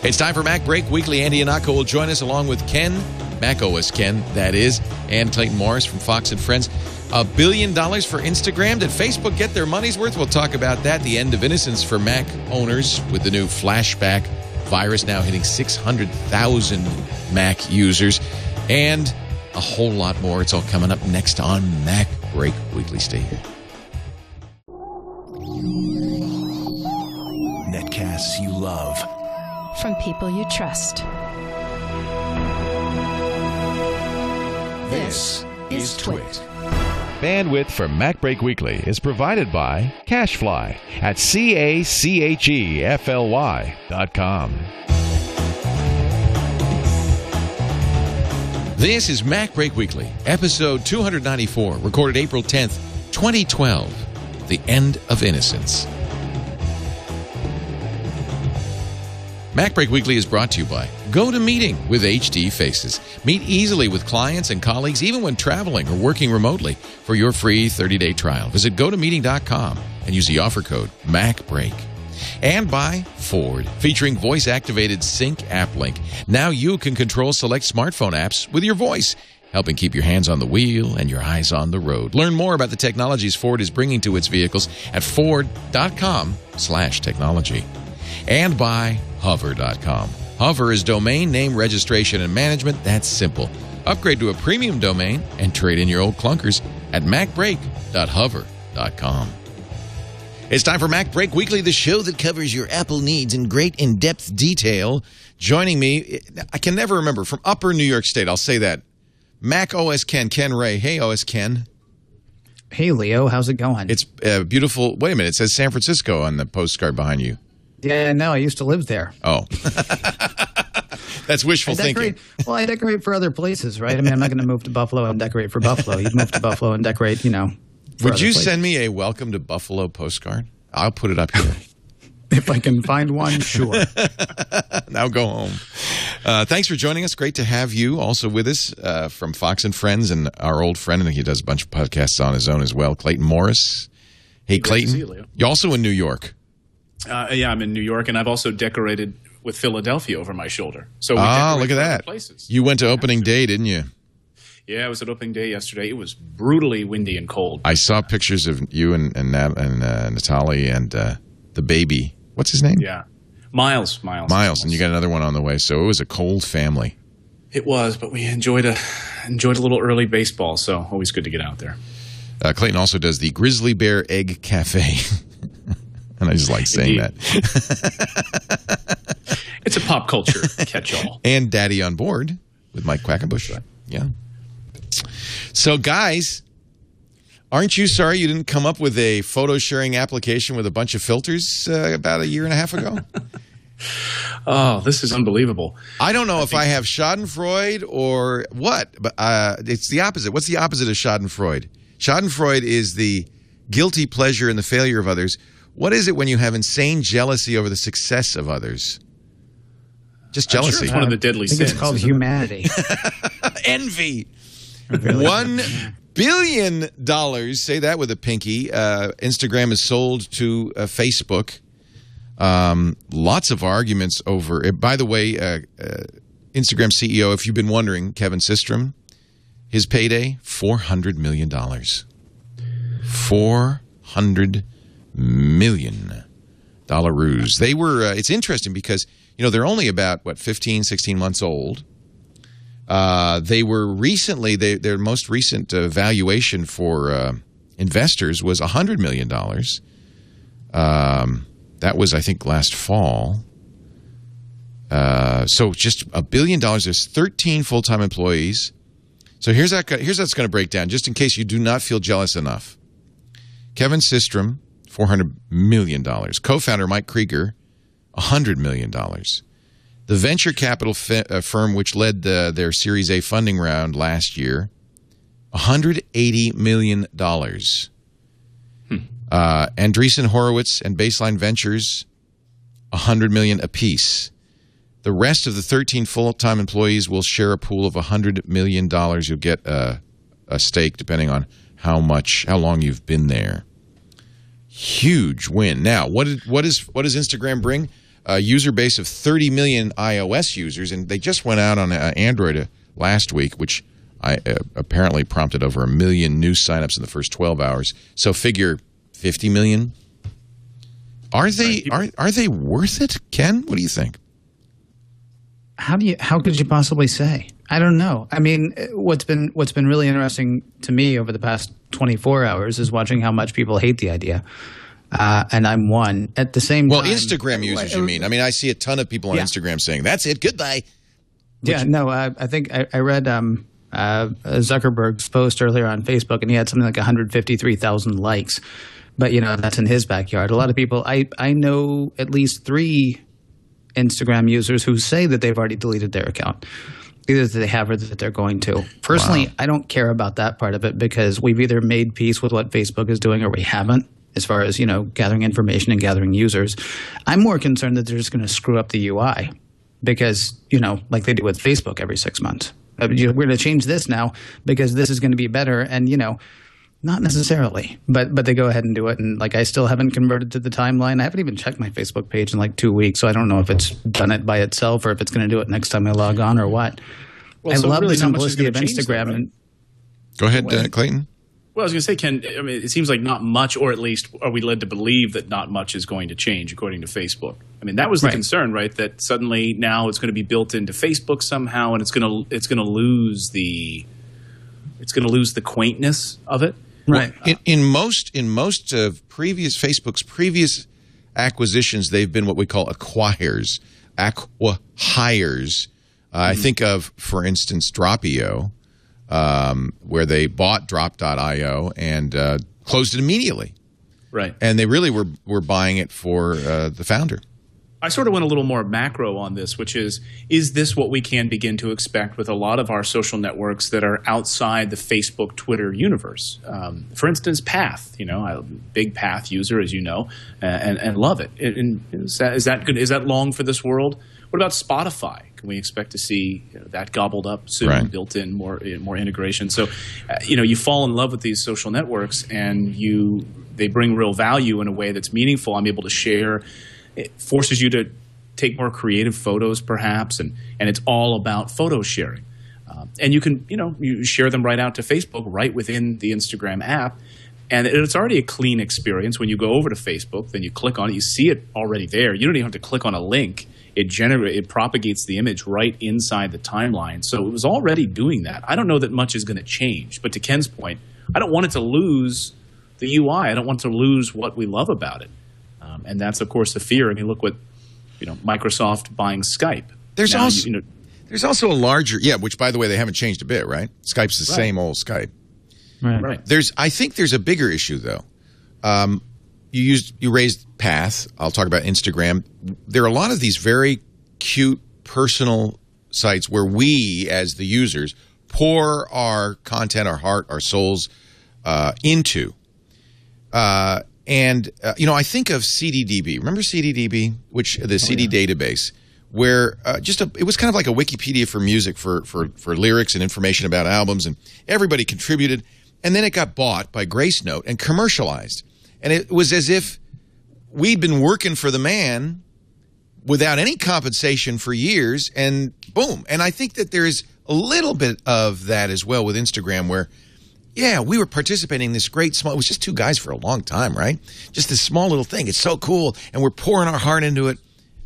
It's time for MacBreak Weekly. Andy Ihnatko will join us along with Ken, macOS Ken, that is, and Clayton Morris from Fox and Friends. $1 billion for Instagram. Did Facebook get their money's worth? We'll talk about that. The end of innocence for Mac owners with the new flashback virus now hitting 600,000 Mac users. And a whole lot more. It's all coming up next on MacBreak Weekly. Stay here. Netcasts you love. From people you trust. This is TWiT. Bandwidth for MacBreak Weekly is provided by Cachefly at CACHEFLY.com. This is MacBreak Weekly, episode 294, recorded April 10th, 2012, The End of Innocence. MacBreak Weekly is brought to you by GoToMeeting with HD Faces. Meet easily with clients and colleagues, even when traveling or working remotely. For your free 30-day trial, visit GoToMeeting.com and use the offer code MacBreak. And by Ford, featuring voice-activated Sync app link. Now you can control select smartphone apps with your voice, helping keep your hands on the wheel and your eyes on the road. Learn more about the technologies Ford is bringing to its vehicles at Ford.com/technology. And by Hover.com. Hover is domain name registration and management. That's simple. Upgrade to a premium domain and trade in your old clunkers at macbreak.hover.com. It's time for MacBreak Weekly, the show that covers your Apple needs in great in-depth detail. Joining me, I can never remember, from Upper New York State, I'll say that, macOS Ken, Ken Ray. Hey, OS Ken. Hey, Leo. How's it going? It's beautiful. Wait a minute. It says San Francisco on the postcard behind you. Yeah, no, I used to live there. Oh. That's wishful thinking. Well, I decorate for other places, right? I mean, I'm not going to move to Buffalo and decorate for Buffalo. You'd move to Buffalo and decorate, Would you send me a welcome to Buffalo postcard? I'll put it up here. If I can find one, sure. Now go home. Thanks for joining us. Great to have you also with us from Fox and Friends and our old friend, and he does a bunch of podcasts on his own as well, Clayton Morris. Hey, Clayton. You're also in New York. Yeah, I'm in New York, and I've also decorated with Philadelphia over my shoulder. So look at that. Places. You went to opening day, didn't you? Yeah, I was at opening day yesterday. It was brutally windy and cold. I saw pictures of you and Natalie and the baby. What's his name? Yeah, Miles, and you got another one on the way. So it was a cold family. It was, but we enjoyed a little early baseball. So always good to get out there. Clayton also does the Grizzly Bear Egg Cafe. And I just like saying that. It's a pop culture catch-all. And Daddy on Board with Mike Quackenbush. Yeah. So, guys, aren't you sorry you didn't come up with a photo-sharing application with a bunch of filters about a year and a half ago? Oh, this is unbelievable. I don't know if I have schadenfreude or what, but it's the opposite. What's the opposite of schadenfreude? Schadenfreude is the guilty pleasure in the failure of others. What is it when you have insane jealousy over the success of others? Just jealousy. Sure it's one of the deadly sins. sins. It's called humanity. Envy. Really? $1 billion. Say that with a pinky. Instagram is sold to Facebook. Lots of arguments over it. By the way, Instagram CEO, if you've been wondering, Kevin Systrom, his payday, $400 million. $400 million ruse. They were, it's interesting because, they're only about, 15, 16 months old. They were recently, their most recent valuation for investors was $100 million. That was, I think, last fall. So just $1 billion. There's 13 full-time employees. So here's how it's going to break down, just in case you do not feel jealous enough. Kevin Systrom, $400 million. Co-founder Mike Krieger, $100 million. The venture capital firm which led their Series A funding round last year, $180 million. Andreessen Horowitz and Baseline Ventures, $100 million apiece. The rest of the 13 full-time employees will share a pool of $100 million. You'll get a stake depending on how long you've been there. Huge win. Now, what does Instagram bring? a user base of 30 million iOS users, and they just went out on Android last week, which apparently prompted over 1 million new signups in the first 12 hours. So figure 50 million. Are they worth it, Ken? What do you think? How could you possibly say? I don't know. I mean, what's been really interesting to me over the past 24 hours is watching how much people hate the idea. And I'm one. At the same time... Well, Instagram users, you mean. I mean, I see a ton of people on Instagram saying, that's it, goodbye. I think I read Zuckerberg's post earlier on Facebook, and he had something like 153,000 likes. But, that's in his backyard. A lot of people... I know at least 3 Instagram users who say that they've already deleted their account. Either that they have or that they're going to. Personally, wow. I don't care about that part of it because we've either made peace with what Facebook is doing or we haven't. As far as, gathering information and gathering users. I'm more concerned that they're just going to screw up the UI because, like they do with Facebook every 6 months. We're going to change this now because this is going to be better. And, not necessarily. But they go ahead and do it. And, I still haven't converted to the timeline. I haven't even checked my Facebook page in, 2 weeks. So I don't know if it's done it by itself or if it's going to do it next time I log on or what. Well, I love really the simplicity of Instagram. Though, right? Go ahead, Clayton. Well, I was going to say, Ken, I mean, it seems like not much, or at least are we led to believe that not much is going to change, according to Facebook. I mean, that was the concern, right? That suddenly now it's going to be built into Facebook somehow, and it's going to lose the quaintness of it. Right. In most of Facebook's previous acquisitions, they've been what we call acquihires. I think of, for instance, Dropio. Where they bought Drop.io and closed it immediately. Right. And they really were buying it for the founder. I sort of went a little more macro on this, which is this what we can begin to expect with a lot of our social networks that are outside the Facebook, Twitter universe? For instance, Path. I'm a big Path user, as you know, and love it. And is that good? Is that long for this world? What about Spotify? Can we expect to see that gobbled up soon, built in more integration? So, you fall in love with these social networks, and they bring real value in a way that's meaningful. I'm able to share. It forces you to take more creative photos, perhaps, and it's all about photo sharing. And you can, you share them right out to Facebook, right within the Instagram app. And it's already a clean experience. When you go over to Facebook, then you click on it, you see it already there. You don't even have to click on a link. It propagates the image right inside the timeline. So it was already doing that. I don't know that much is going to change. But to Ken's point, I don't want it to lose the UI. I don't want to lose what we love about it. And that's, of course, the fear. I mean, look what Microsoft buying Skype. There's also a larger, which, by the way, they haven't changed a bit, right? Skype's the same old Skype. Right. I think there's a bigger issue, though. You raised Path. I'll talk about Instagram. There are a lot of these very cute personal sites where we, as the users, pour our content, our heart, our souls into. I think of CDDB. Remember CDDB, the CD database, where it was kind of like a Wikipedia for music for lyrics and information about albums, and everybody contributed. And then it got bought by Grace Note and commercialized. And it was as if we'd been working for the man without any compensation for years, and boom. And I think that there's a little bit of that as well with Instagram where, we were participating in this great small – it was just 2 guys for a long time, right? Just this small little thing. It's so cool, and we're pouring our heart into it.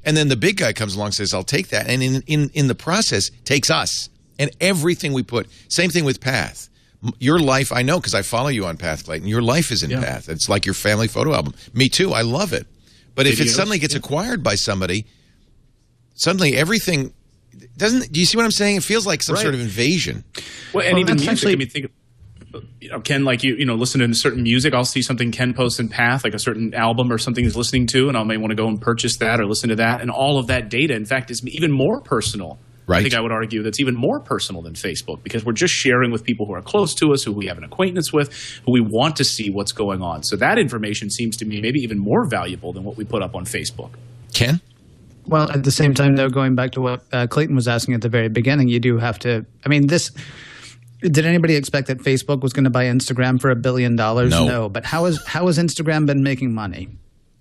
And then the big guy comes along and says, I'll take that. And in the process, takes us and everything we put. Same thing with Path. Your life, I know because I follow you on Path, Clayton. Your life is in Path. It's like your family photo album. Me too. I love it. But if it suddenly gets acquired by somebody, suddenly everything doesn't. Do you see what I'm saying? It feels like some sort of invasion. Well, and even music. I mean, think. Ken, like listen to certain music. I'll see something Ken posts in Path, like a certain album or something he's listening to, and I may want to go and purchase that or listen to that. And all of that data, in fact, is even more personal. Right. I think I would argue that's even more personal than Facebook because we're just sharing with people who are close to us, who we have an acquaintance with, who we want to see what's going on. So that information seems to me maybe even more valuable than what we put up on Facebook. Ken? Well, at the same time, though, going back to what Clayton was asking at the very beginning, you do have to – I mean, this – did anybody expect that Facebook was going to buy Instagram for $1 billion? No. But how has Instagram been making money?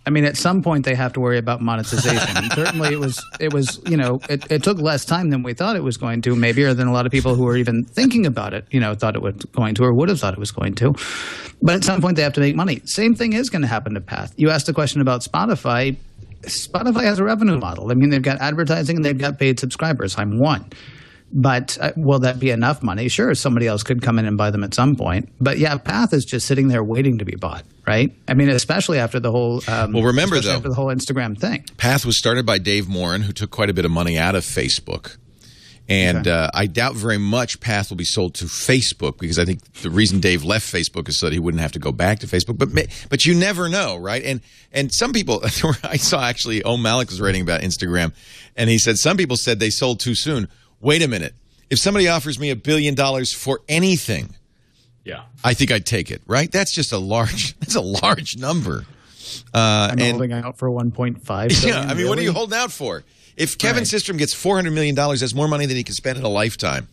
I mean, at some point they have to worry about monetization. And certainly it was, it took less time than we thought it was going to, maybe, or than a lot of people who were even thinking about it, thought it was going to, or would have thought it was going to. But at some point they have to make money. Same thing is going to happen to Path. You asked the question about Spotify. Spotify has a revenue model. I mean, they've got advertising and they've got paid subscribers. I'm one. But will that be enough money? Sure, somebody else could come in and buy them at some point. But yeah, Path is just sitting there waiting to be bought, right? I mean, especially after the whole remember though, after the whole Instagram thing. Path was started by Dave Morin, who took quite a bit of money out of Facebook. And I doubt very much Path will be sold to Facebook, because I think the reason Dave left Facebook is so that he wouldn't have to go back to Facebook. But you never know, right? And some people, I saw actually, Malik was writing about Instagram, and he said some people said they sold too soon. Wait a minute. If somebody offers me $1 billion for anything, I think I'd take it, right? That's just a large number. I'm holding out for 1.5 billion. Yeah, I mean, what are you holding out for? If Kevin Systrom gets $400 million, that's more money than he can spend in a lifetime.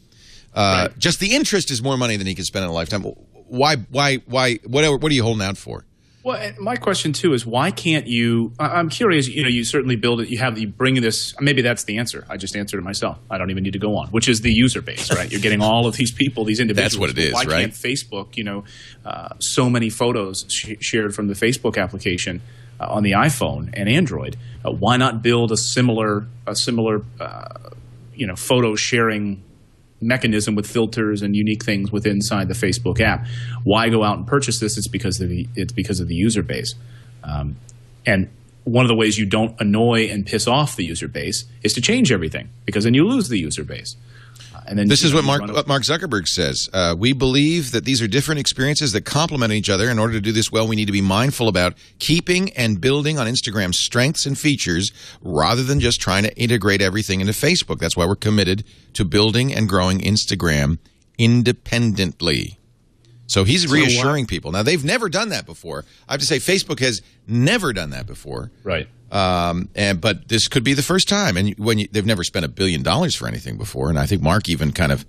Just the interest is more money than he can spend in a lifetime. Why, what are you holding out for? Well, and my question too is, why can't you? I'm curious. You certainly build it. You bring this. Maybe that's the answer. I just answered it myself. I don't even need to go on. Which is the user base, right? You're getting all of these people, these individuals. That's what it is, why right? Can't Facebook? So many photos shared from the Facebook application on the iPhone and Android. Why not build a similar photo sharing mechanism with filters and unique things inside the Facebook app? Why go out and purchase this? It's because of the user base. And one of the ways you don't annoy and piss off the user base is to change everything, because then you lose the user base. And then this is what Mark Zuckerberg says. We believe that these are different experiences that complement each other. In order to do this well, we need to be mindful about keeping and building on Instagram's strengths and features rather than just trying to integrate everything into Facebook. That's why we're committed to building and growing Instagram independently. So he's reassuring people. Now, they've never done that before. I have to say, Facebook has never done that before. Right. But this could be the first time. And they've never spent $1 billion for anything before. And I think Mark even kind of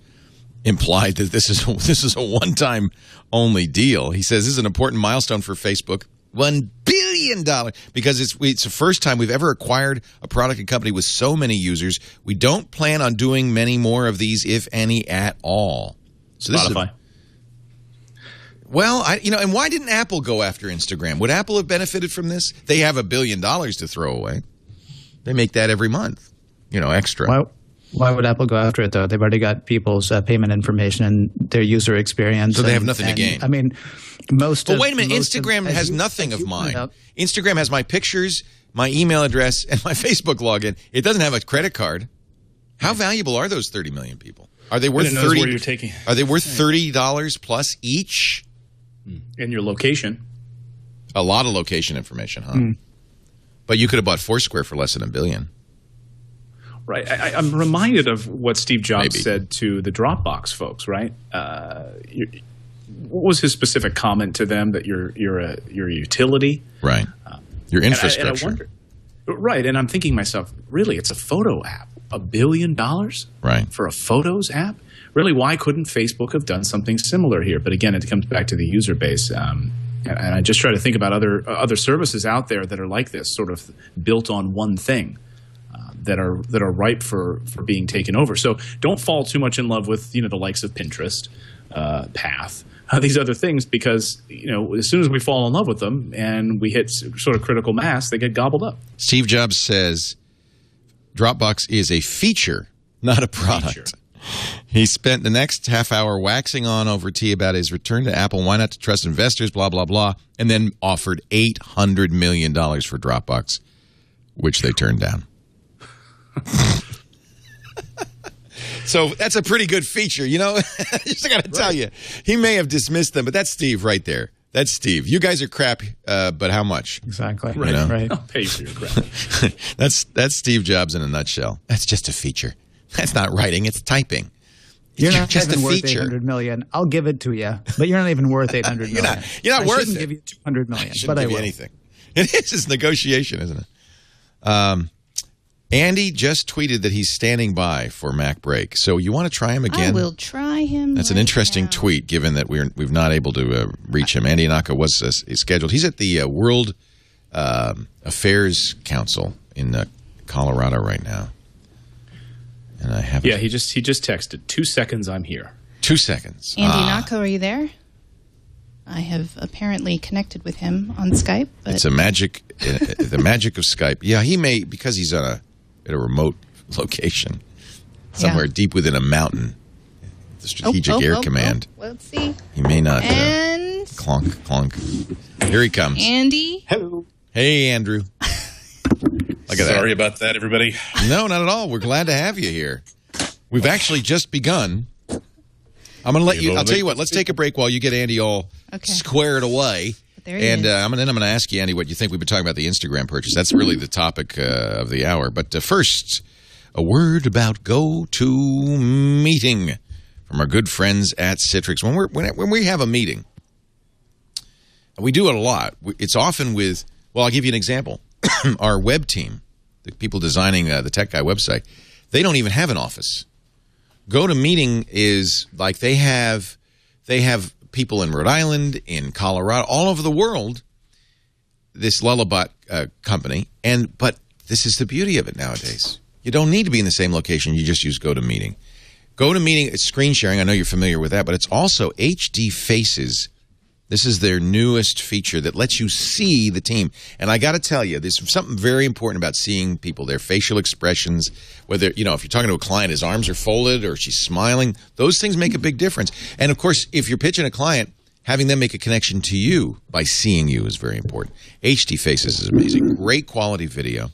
implied that this is a one-time only deal. He says this is an important milestone for Facebook. $1 billion, because it's the first time we've ever acquired a product and company with so many users. We don't plan on doing many more of these, if any, at all. So Spotify. And why didn't Apple go after Instagram? Would Apple have benefited from this? They have $1 billion to throw away. They make that every month, extra. Why would Apple go after it, though? They've already got people's payment information and their user experience. So they have nothing to gain. I mean, wait a minute. Instagram has nothing of mine. Instagram has my pictures, my email address, and my Facebook login. It doesn't have a credit card. How valuable are those 30 million people? Are they worth Are they worth $30 plus each? In your location. A lot of location information, huh? But you could have bought Foursquare for less than $1 billion. Right. I'm reminded of what Steve Jobs said to the Dropbox folks, right? What was his specific comment to them? That you're a utility? Right. Your infrastructure. And I wonder, right. And I'm thinking to myself, really, it's a photo app. $1 billion? Right. For a Photos app? Really, why couldn't Facebook have done something similar here? But again, it comes back to the user base. And I just try to think about other services out there that are like this, sort of built on one thing, that are ripe for being taken over. So don't fall too much in love with the likes of Pinterest, Path, these other things, because as soon as we fall in love with them and we hit sort of critical mass, they get gobbled up. Steve Jobs says Dropbox is a feature, not a product. He spent the next half hour waxing on over tea about his return to Apple, why not to trust investors, blah, blah, blah, and then offered $800 million for Dropbox, which they turned down. So that's a pretty good feature, Just got to tell you, he may have dismissed them, but that's Steve right there. That's Steve. You guys are crap, but how much? Exactly. Right. Right. I'll pay for your crap. That's Steve Jobs in a nutshell. That's just a feature. That's not writing, it's typing. You're not just even a worth feature. $800 million. I'll give it to you, but you're not even worth $800 million. You're not worth it. I shouldn't give you $200 million, but I will. Anything. It is. It's negotiation, isn't it? Andy just tweeted that he's standing by for MacBreak. So you want to try him again? I will try him. That's an interesting tweet, given that we've not able to reach him. Andy Ihnatko was scheduled. He's at the World Affairs Council in Colorado right now. And I haven't. Yeah, he just texted. 2 seconds, I'm here. 2 seconds. Andy Ihnatko, are you there? I have apparently connected with him on Skype. But it's a magic, the magic of Skype. Yeah, he may, because he's at a remote location, somewhere deep within a mountain. The Strategic Air Command. Let's see. He may not. And clonk, clonk. Here he comes. Andy. Hello. Hey, Andrew. Look at Sorry about that, everybody. No, not at all. We're glad to have you here. We've actually just begun. I'm going to let you. I'll tell you what. Let's take a break while you get Andy all squared away. There he is. I'm going to ask you, Andy, what you think. We've been talking about the Instagram purchase. That's really the topic of the hour. But first, a word about GoToMeeting from our good friends at Citrix. When we have a meeting, we do it a lot. It's often with. Well, I'll give you an example. Our web team, the people designing the Tech Guy website, they don't even have an office. GoToMeeting is like they have people in Rhode Island, in Colorado, all over the world, this Lullabot company. But this is the beauty of it nowadays. You don't need to be in the same location. You just use GoToMeeting. GoToMeeting is screen sharing. I know you're familiar with that, but it's also HD Faces. This is their newest feature that lets you see the team. And I got to tell you, there's something very important about seeing people, their facial expressions, whether, if you're talking to a client, his arms are folded or she's smiling, those things make a big difference. And, of course, if you're pitching a client, having them make a connection to you by seeing you is very important. HD Faces is amazing. Great quality video.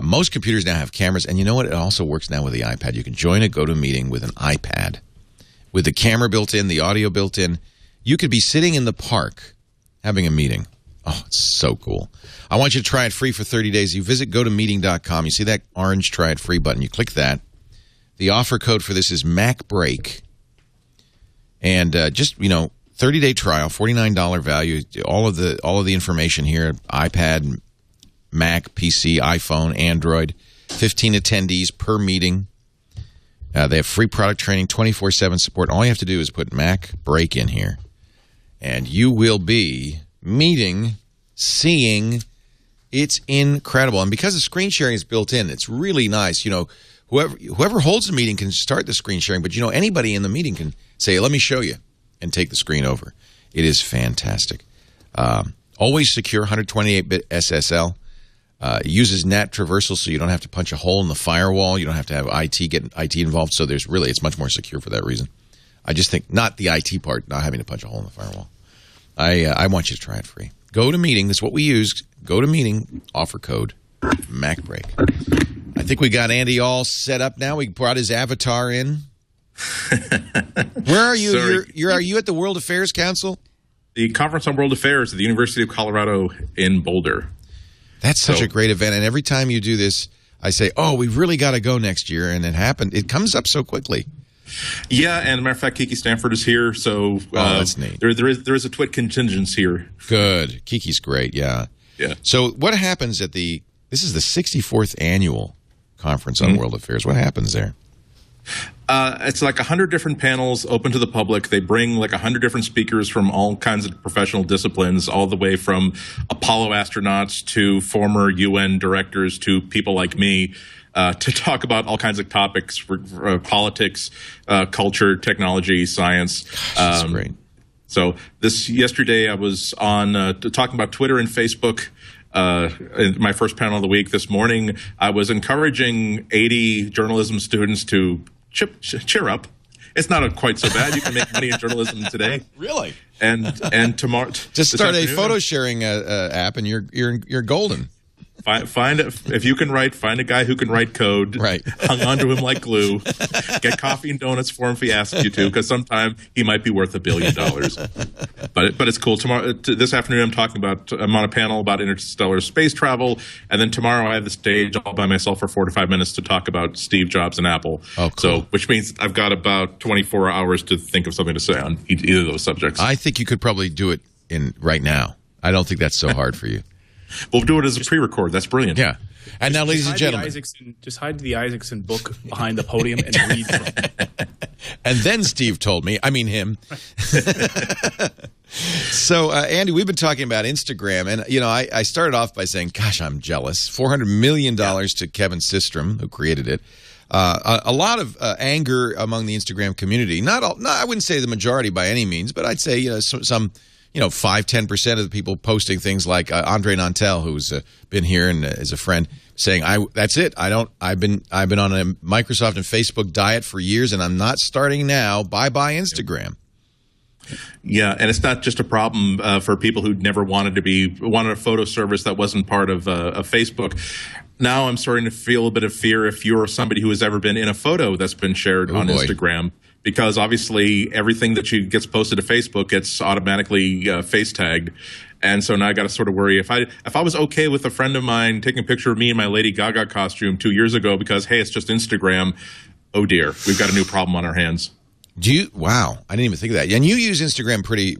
Most computers now have cameras. And you know what? It also works now with the iPad. You can join a GoToMeeting with an iPad. With the camera built in, the audio built in. You could be sitting in the park having a meeting. Oh, it's so cool. I want you to try it free for 30 days. You visit GoToMeeting.com. You see that orange Try It Free button. You click that. The offer code for this is MacBreak. And 30-day trial, $49 value. All of the information here, iPad, Mac, PC, iPhone, Android, 15 attendees per meeting. They have free product training, 24/7 support. All you have to do is put MacBreak in here. And you will be seeing. It's incredible. And because the screen sharing is built in, it's really nice. Whoever holds the meeting can start the screen sharing, but anybody in the meeting can say, let me show you, and take the screen over. It is fantastic. Always secure, 128-bit SSL. Uses NAT traversal, so you don't have to punch a hole in the firewall. You don't have to have get IT involved. So it's much more secure for that reason. I just think not the IT part, not having to punch a hole in the firewall. I want you to try it free. GoToMeeting, that's what we use. GoToMeeting, offer code MacBreak. I think we got Andy all set up now. We brought his avatar in. Where are you? Are you at the World Affairs Council? The Conference on World Affairs at the University of Colorado in Boulder. That's such a great event. And every time you do this, I say, we really got to go next year. And it happened. It comes up so quickly. Yeah, and as a matter of fact, Kiki Stanford is here. So that's neat. There is a TWiT contingent here. Good. Kiki's great, yeah. Yeah. So what happens this is the 64th annual Conference on World Affairs. What happens there? It's like 100 different panels open to the public. They bring like 100 different speakers from all kinds of professional disciplines, all the way from Apollo astronauts to former UN directors to people like me, to talk about all kinds of topics for politics, culture, technology, science. That's great. So yesterday I was on talking about Twitter and Facebook. In my first panel of the week this morning, I was encouraging 80 journalism students to cheer up. It's not quite so bad. You can make money in journalism today. Really? And tomorrow, just start a photo sharing app, and you're golden. Find if you can write, find a guy who can write code. Right. Hung onto him like glue. Get coffee and donuts for him if he asks you to, because sometime he might be worth $1 billion. But it's cool. This afternoon, I'm on a panel about interstellar space travel, and then tomorrow I have the stage all by myself for 4 to 5 minutes to talk about Steve Jobs and Apple. Oh, cool. So, which means I've got about 24 hours to think of something to say on either of those subjects. I think you could probably do it right now. I don't think that's so hard for you. We'll do it as a pre-record. That's brilliant. Yeah. And now, ladies and gentlemen. Just hide the Isaacson book behind the podium and read from it. And then Steve told me, him. So, Andy, we've been talking about Instagram, and I started off by saying, "Gosh, I'm jealous." $400 million to Kevin Systrom, who created it. A lot of anger among the Instagram community. I wouldn't say the majority by any means, but I'd say some 5-10% of the people posting things like Andre Nantel, who's been here and is a friend, saying, "That's it. I've been on a Microsoft and Facebook diet for years, and I'm not starting now. Bye Instagram." Yeah, and it's not just a problem for people who never wanted a photo service that wasn't part of Facebook. Now I'm starting to feel a bit of fear if you're somebody who has ever been in a photo that's been shared on Instagram, because obviously everything that gets posted to Facebook gets automatically face tagged. And so now I got to sort of worry if I was okay with a friend of mine taking a picture of me in my Lady Gaga costume 2 years ago because, hey, it's just Instagram. Oh dear, we've got a new problem on our hands. Wow, I didn't even think of that. And you use Instagram pretty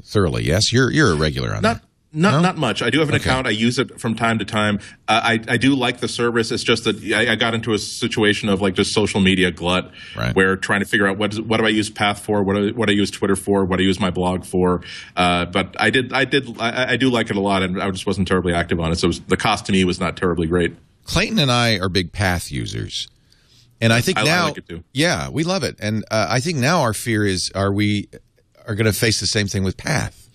thoroughly, yes? You're a regular on that. Not much. I do have an account. I use it from time to time. I do like the service. It's just that I got into a situation of like just social media glut, where trying to figure out what do I use Path for, what do I use Twitter for, what do I use my blog for. But I do like it a lot, and I just wasn't terribly active on it. So the cost to me was not terribly great. Clayton and I are big Path users. And I think now, I like it too. Yeah, we love it. And I think now our fear is, we going to face the same thing with Path.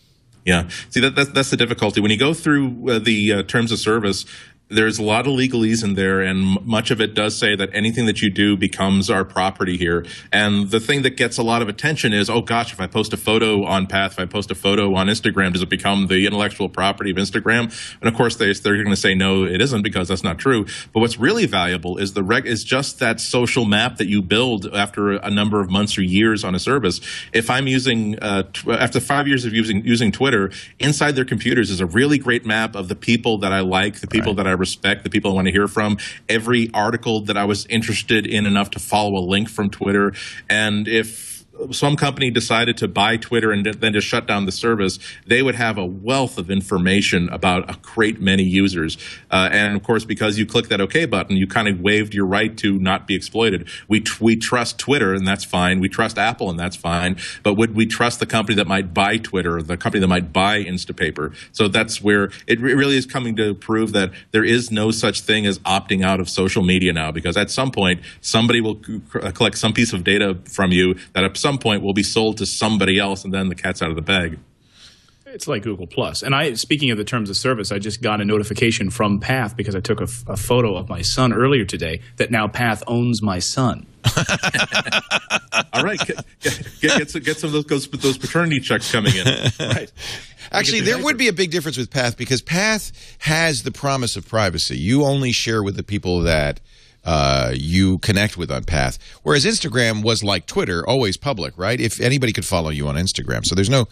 Yeah. See, that's the difficulty. When you go through the terms of service, there's a lot of legalese in there, and much of it does say that anything that you do becomes our property here. And the thing that gets a lot of attention is, oh gosh, if I post a photo on Path, if I post a photo on Instagram, does it become the intellectual property of Instagram? And of course, they're going to say no, it isn't, because that's not true. But what's really valuable is is just that social map that you build after a number of months or years on a service. If I'm using after 5 years of using Twitter, inside their computers is a really great map of the people that I like, the people that I respect, the people I want to hear from, every article that I was interested in enough to follow a link from Twitter. And if some company decided to buy Twitter and then just shut down the service, they would have a wealth of information about a great many users. And of course, because you click that OK button, you kind of waived your right to not be exploited. We trust Twitter, and that's fine. We trust Apple, and that's fine. But would we trust the company that might buy Twitter, the company that might buy Instapaper? So that's where it really is coming to prove that there is no such thing as opting out of social media now, because at some point, somebody will collect some piece of data from you that at some point will be sold to somebody else, and then the cat's out of the bag. It's like Google Plus. And speaking of the terms of service, I just got a notification from Path because I took a photo of my son earlier today that now Path owns my son. All right, get some of those paternity checks coming in. Right. Actually, there would be a big difference with Path, because Path has the promise of privacy. You only share with the people that you connect with on Path, whereas Instagram was like Twitter, always public, right? If anybody could follow you on Instagram, so there's no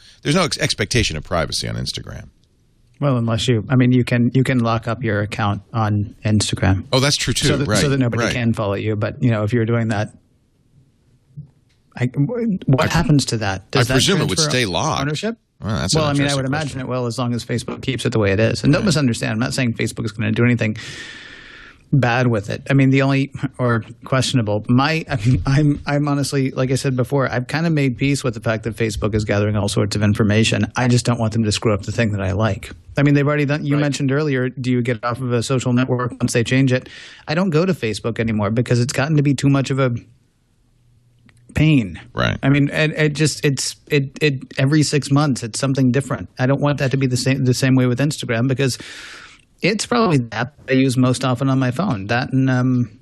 expectation of privacy on Instagram. Well, unless you can lock up your account on Instagram. Oh, that's true too, so that nobody can follow you. But if you're doing that, what happens to that? I presume it would stay locked. Ownership? Well, I would imagine it will, as long as Facebook keeps it the way it is. And don't misunderstand, I'm not saying Facebook is going to do anything bad with it. I mean, the only, or questionable, I'm honestly, like I said before, I've kind of made peace with the fact that Facebook is gathering all sorts of information. I just don't want them to screw up the thing that I like. I mean, they've already done, you mentioned earlier, do you get off of a social network once they change it? I don't go to Facebook anymore because it's gotten to be too much of a pain. Right. I mean, it every 6 months, it's something different. I don't want that to be the same way with Instagram, because it's probably that I use most often on my phone. That and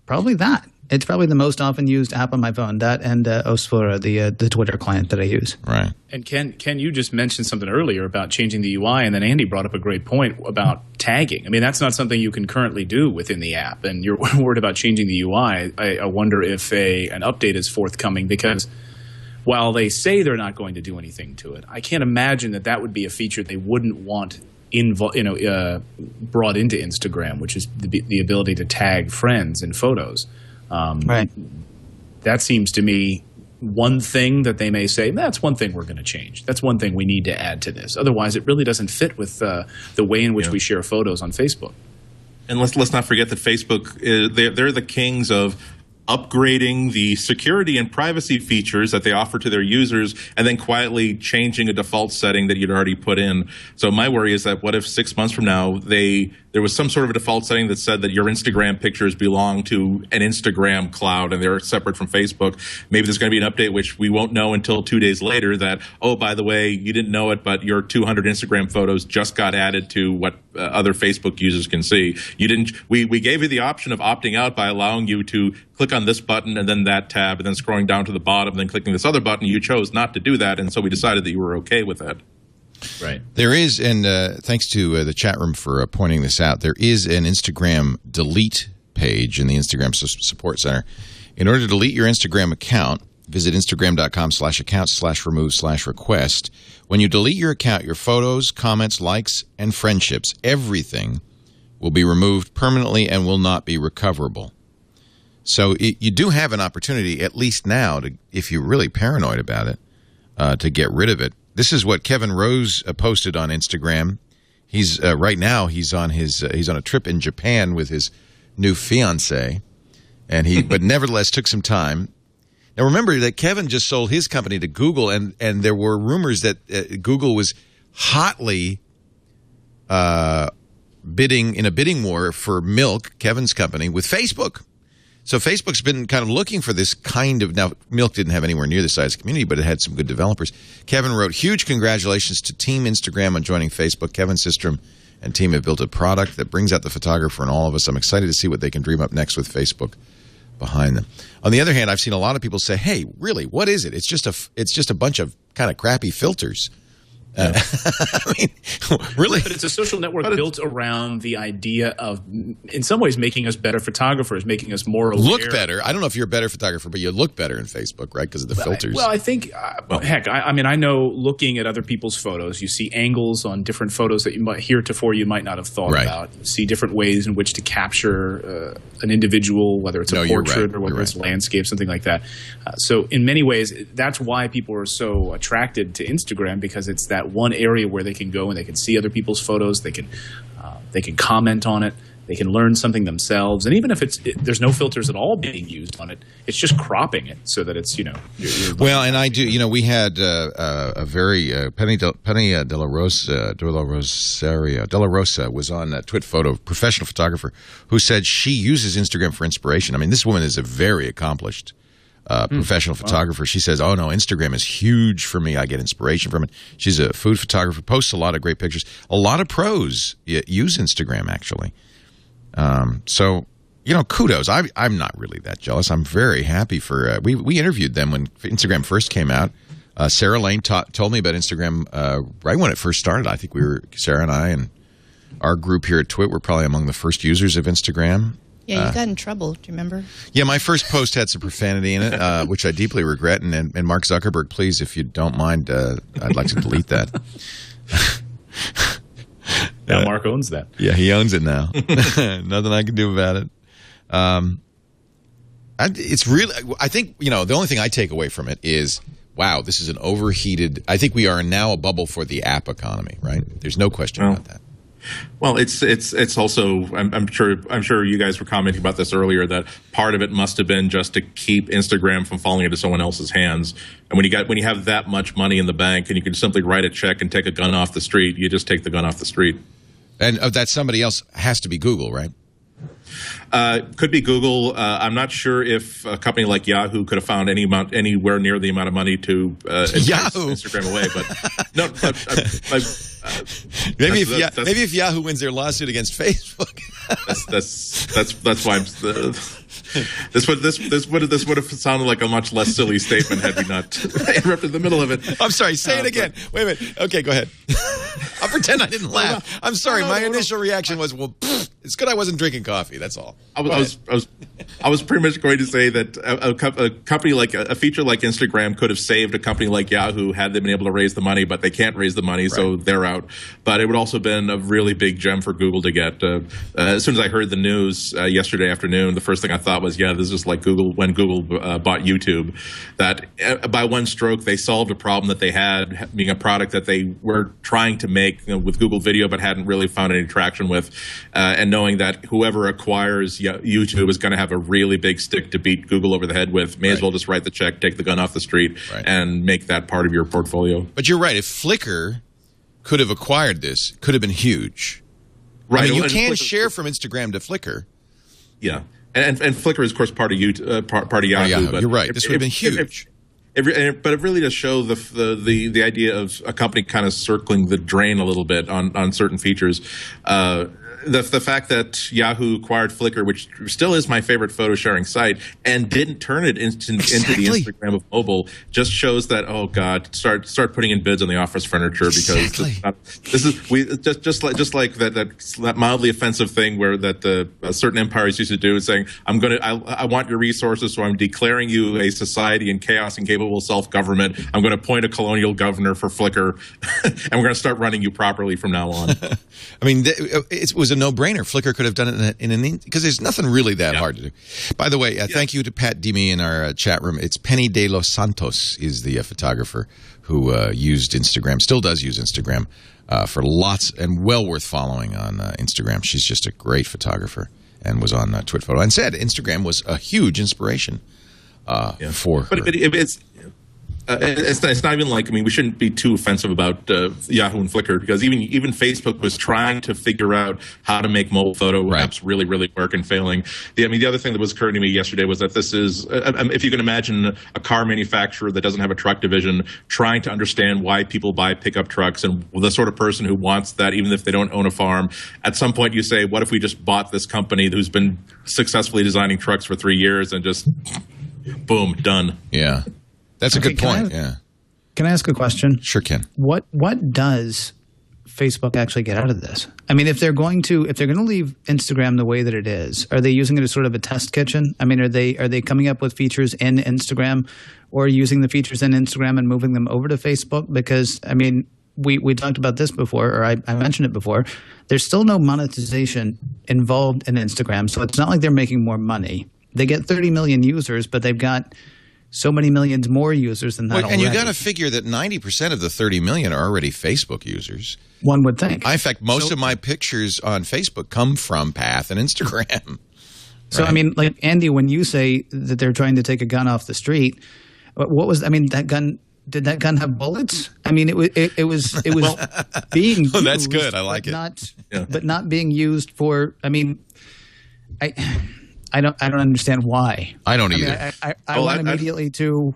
probably that. It's probably the most often used app on my phone. That and Osfora, the Twitter client that I use. Right. And Ken, you just mentioned something earlier about changing the UI, and then Andy brought up a great point about tagging. I mean, that's not something you can currently do within the app, and you're worried about changing the UI. I wonder if an update is forthcoming, because while they say they're not going to do anything to it, I can't imagine that would be a feature they wouldn't want brought into Instagram, which is the ability to tag friends in photos. Right. That seems to me one thing that they may say, that's one thing we're going to change. That's one thing we need to add to this. Otherwise, it really doesn't fit with the way in which we share photos on Facebook. And let's not forget that Facebook, they're the kings of upgrading the security and privacy features that they offer to their users, and then quietly changing a default setting that you'd already put in. So my worry is that what if 6 months from now there was some sort of a default setting that said that your Instagram pictures belong to an Instagram cloud and they're separate from Facebook. Maybe there's going to be an update which we won't know until 2 days later that, oh, by the way, you didn't know it, but your 200 Instagram photos just got added to what other Facebook users can see. You didn't. We gave you the option of opting out by allowing you to click on this button and then that tab and then scrolling down to the bottom and then clicking this other button. You chose not to do that, and so we decided that you were okay with that. Right. There is, and thanks to the chat room for pointing this out, there is an Instagram delete page in the Instagram Support Center. In order to delete your Instagram account, visit instagram.com/account/remove/request. When you delete your account, your photos, comments, likes, and friendships, everything will be removed permanently and will not be recoverable. So you do have an opportunity, at least now, to, if you're really paranoid about it, to get rid of it. This is what Kevin Rose posted on Instagram. He's right now he's on a trip in Japan with his new fiancée, and but nevertheless took some time. Now remember that Kevin just sold his company to Google, and there were rumors that Google was hotly bidding in a bidding war for Milk, Kevin's company, with Facebook. So Facebook's been kind of looking for this kind of, now Milk didn't have anywhere near the size community, but it had some good developers. Kevin wrote, huge congratulations to Team Instagram on joining Facebook. Kevin Systrom and team have built a product that brings out the photographer in all of us. I'm excited to see what they can dream up next with Facebook behind them. On the other hand, I've seen a lot of people say, hey, really, what is it? It's just a bunch of kind of crappy filters. I mean, really? But it's a social network built around the idea of, in some ways, making us better photographers, making us more aware. Look better. I don't know if you're a better photographer, but you look better in Facebook, right? Because of the filters. Well, I think, heck, I mean, I know looking at other people's photos, you see angles on different photos that you might heretofore you might not have thought about. You see different ways in which to capture an individual, whether it's a portrait or whether it's landscape, something like that. So in many ways, that's why people are so attracted to Instagram, because it's that one area where they can go and they can see other people's photos, they can comment on it, they can learn something themselves, and even if there's no filters at all being used on it, it's just cropping it so that it's you're well, and I do we had a very Penny De La Rosa was on TWiT Photo, professional photographer, who said she uses Instagram for inspiration. I mean, this woman is a very accomplished professional photographer. She says, oh no, Instagram is huge for me. I get inspiration from it. She's a food photographer, posts a lot of great pictures. A lot of pros use Instagram, actually. So, kudos. I'm not really that jealous. I'm very happy for, we interviewed them when Instagram first came out. Sarah Lane told me about Instagram right when it first started. I think Sarah and I and our group here at TWiT were probably among the first users of Instagram. Yeah, you got in trouble. Do you remember? Yeah, my first post had some profanity in it, which I deeply regret. And Mark Zuckerberg, please, if you don't mind, I'd like to delete that. Now Mark owns that. Yeah, he owns it now. Nothing I can do about it. It's really, I think, the only thing I take away from it is, wow, this is an overheated, I think we are now a bubble for the app economy, right? There's no question about that. Well, it's also, I'm sure you guys were commenting about this earlier, that part of it must have been just to keep Instagram from falling into someone else's hands. And when you have that much money in the bank and you can simply write a check and take a gun off the street, you just take the gun off the street. And that somebody else has to be Google, right? Could be Google. I'm not sure if a company like Yahoo could have found anywhere near the amount of money to Yahoo Instagram away. But no, maybe if Yahoo wins their lawsuit against Facebook, that's why this would have sounded like a much less silly statement had we not interrupted the middle of it. I'm sorry. Say it again. Wait a minute. Okay, go ahead. I'll pretend I didn't laugh. I'm sorry. My initial reaction was, well, it's good I wasn't drinking coffee. That's all. I was pretty much going to say that a company like a feature like Instagram could have saved a company like Yahoo had they been able to raise the money, but they can't raise the money, so they're out. But it would also have been a really big gem for Google to get. As soon as I heard the news yesterday afternoon, the first thing I thought was, yeah, this is like Google when Google bought YouTube. That by one stroke they solved a problem that they had, being a product that they were trying to make with Google Video, but hadn't really found any traction with, and knowing that whoever acquires YouTube is going to have a really big stick to beat Google over the head with, may as well just write the check, take the gun off the street, and make that part of your portfolio. But you're right. If Flickr could have acquired this, could have been huge. Right. I mean, you can share from Instagram to Flickr. Yeah. And Flickr is, of course, part of Yahoo. But you're right. This would have been huge. But it really does show the idea of a company kind of circling the drain a little bit on certain features. The fact that Yahoo acquired Flickr, which still is my favorite photo sharing site, and didn't turn it into the Instagram of mobile, just shows that, oh God, start putting in bids on the office furniture, because just like that mildly offensive thing where that certain empires used to do, saying I want your resources, so I'm declaring you a society in chaos and capable self-government. I'm going to appoint a colonial governor for Flickr, and we're going to start running you properly from now on. I mean, it was a no-brainer. Flickr could have done it because there's nothing really that hard to do. By the way, thank you to Pat Demi in our chat room. It's Penny de los Santos is the photographer who used Instagram, still does use Instagram for lots, and well worth following on Instagram. She's just a great photographer and was on TWiT Photo and said Instagram was a huge inspiration for her. But it's not even like, I mean, we shouldn't be too offensive about Yahoo and Flickr, because even Facebook was trying to figure out how to make mobile photo apps really, really work, and failing. The other thing that was occurring to me yesterday was that this is, if you can imagine a car manufacturer that doesn't have a truck division trying to understand why people buy pickup trucks, and the sort of person who wants that even if they don't own a farm. At some point you say, what if we just bought this company who's been successfully designing trucks for 3 years, and just boom, done. Yeah. That's a good point. Can I ask a question? Sure can. What does Facebook actually get out of this? I mean, if they're going to leave Instagram the way that it is, are they using it as sort of a test kitchen? I mean, are they coming up with features in Instagram, or using the features in Instagram and moving them over to Facebook? Because I mean, we talked about this before, or I mentioned it before. There's still no monetization involved in Instagram, so it's not like they're making more money. They get 30 million users, but they've got so many millions more users than that already. And you got to figure that 90% of the 30 million are already Facebook users. One would think. In fact, most of my pictures on Facebook come from Path and Instagram. So, I mean, like, Andy, when you say that they're trying to take a gun off the street, what was – I mean, that gun – did that gun have bullets? I mean, it was being used. Oh, that's good. I like it. But not being used for – I mean, I don't understand why. I don't either. I went immediately to,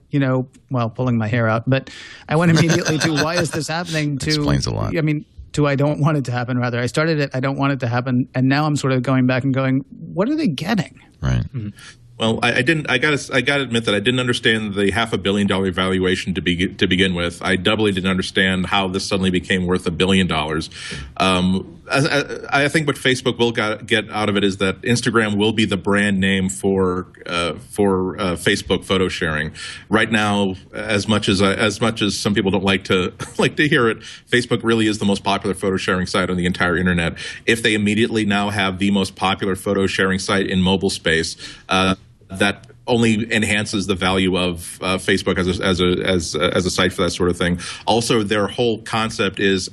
pulling my hair out, but I went immediately to why is this happening to – explains a lot. I mean, to I don't want it to happen, rather. I started it, I don't want it to happen, and now I'm sort of going back and going, what are they getting? Right. Mm-hmm. Well, I didn't. I got to admit that I didn't understand the $500 million valuation to begin with. I doubly didn't understand how this suddenly became worth $1 billion. I think what Facebook will get out of it is that Instagram will be the brand name for Facebook photo sharing. Right now, as much as some people don't like to hear it, Facebook really is the most popular photo sharing site on the entire internet. If they immediately now have the most popular photo sharing site in mobile space, that only enhances the value of Facebook as a site for that sort of thing. Also, their whole concept is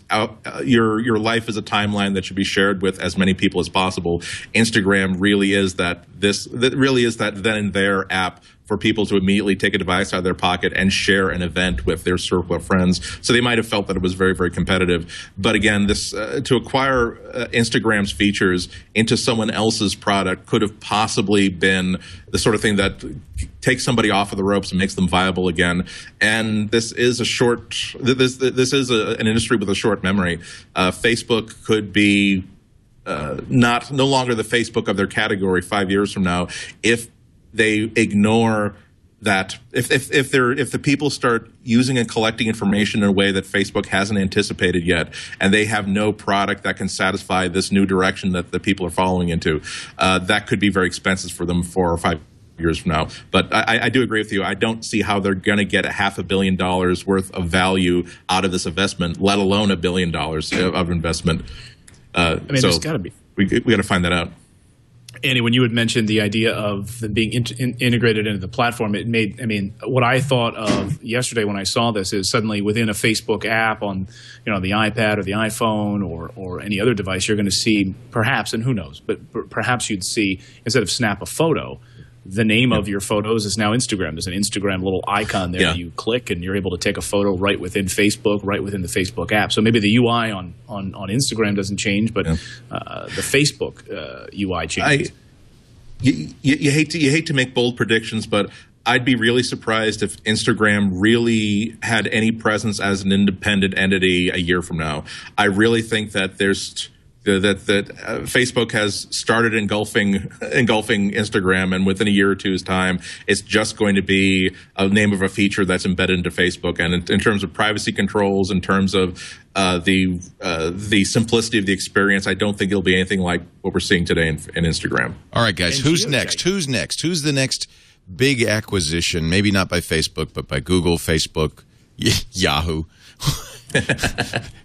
your life is a timeline that should be shared with as many people as possible. Instagram really is that then and there app for people to immediately take a device out of their pocket and share an event with their circle of friends. So they might have felt that it was very, very competitive. But again, this to acquire Instagram's features into someone else's product could have possibly been the sort of thing that takes somebody off of the ropes and makes them viable again. And this is an industry with a short memory. Facebook could be no longer the Facebook of their category 5 years from now if they ignore that. If the people start using and collecting information in a way that Facebook hasn't anticipated yet, and they have no product that can satisfy this new direction that the people are following into, that could be very expensive for them 4 or 5 years from now. But I do agree with you. I don't see how they're going to get $500 million worth of value out of this investment, let alone $1 billion of investment. There's got to be. We got to find that out. Andy, when you had mentioned the idea of them being integrated into the platform, it made, I mean, what I thought of yesterday when I saw this is suddenly within a Facebook app on, the iPad or the iPhone or any other device, you're going to see perhaps, and who knows, but perhaps you'd see, instead of snap a photo, the name of your photos is now Instagram. There's an Instagram little icon there that you click, and you're able to take a photo right within Facebook, right within the Facebook app. So maybe the UI on Instagram doesn't change, but the Facebook UI changes. You hate to make bold predictions, but I'd be really surprised if Instagram really had any presence as an independent entity a year from now. I really think that Facebook has started engulfing Instagram, and within a year or two's time, it's just going to be a name of a feature that's embedded into Facebook. And in terms of privacy controls, in terms of the simplicity of the experience, I don't think it'll be anything like what we're seeing today in Instagram. All right, guys, who's next? Who's the next big acquisition? Maybe not by Facebook, but by Google, Facebook, Yahoo.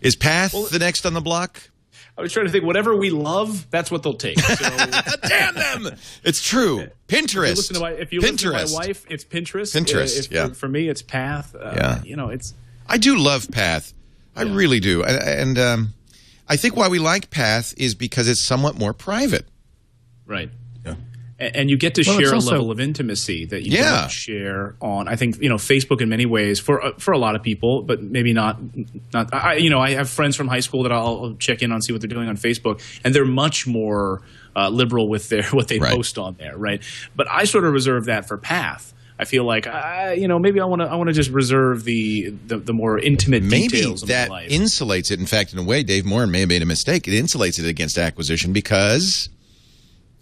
Is Path the next on the block? I was trying to think, whatever we love, that's what they'll take. So, damn them! It's true. Pinterest. If you listen to my wife, it's Pinterest. For me, it's Path. It's. I do love Path. I really do. And I think why we like Path is because it's somewhat more private. Right. And you get to share a level of intimacy that you don't share on. I think Facebook in many ways for a lot of people, but maybe not. I have friends from high school that I'll check in on, see what they're doing on Facebook, and they're much more liberal with what they post on there, right? But I sort of reserve that for Path. I feel like maybe I want to just reserve the more intimate details of my life. Maybe that insulates it. In fact, in a way, Dave Morin may have made a mistake. It insulates it against acquisition because.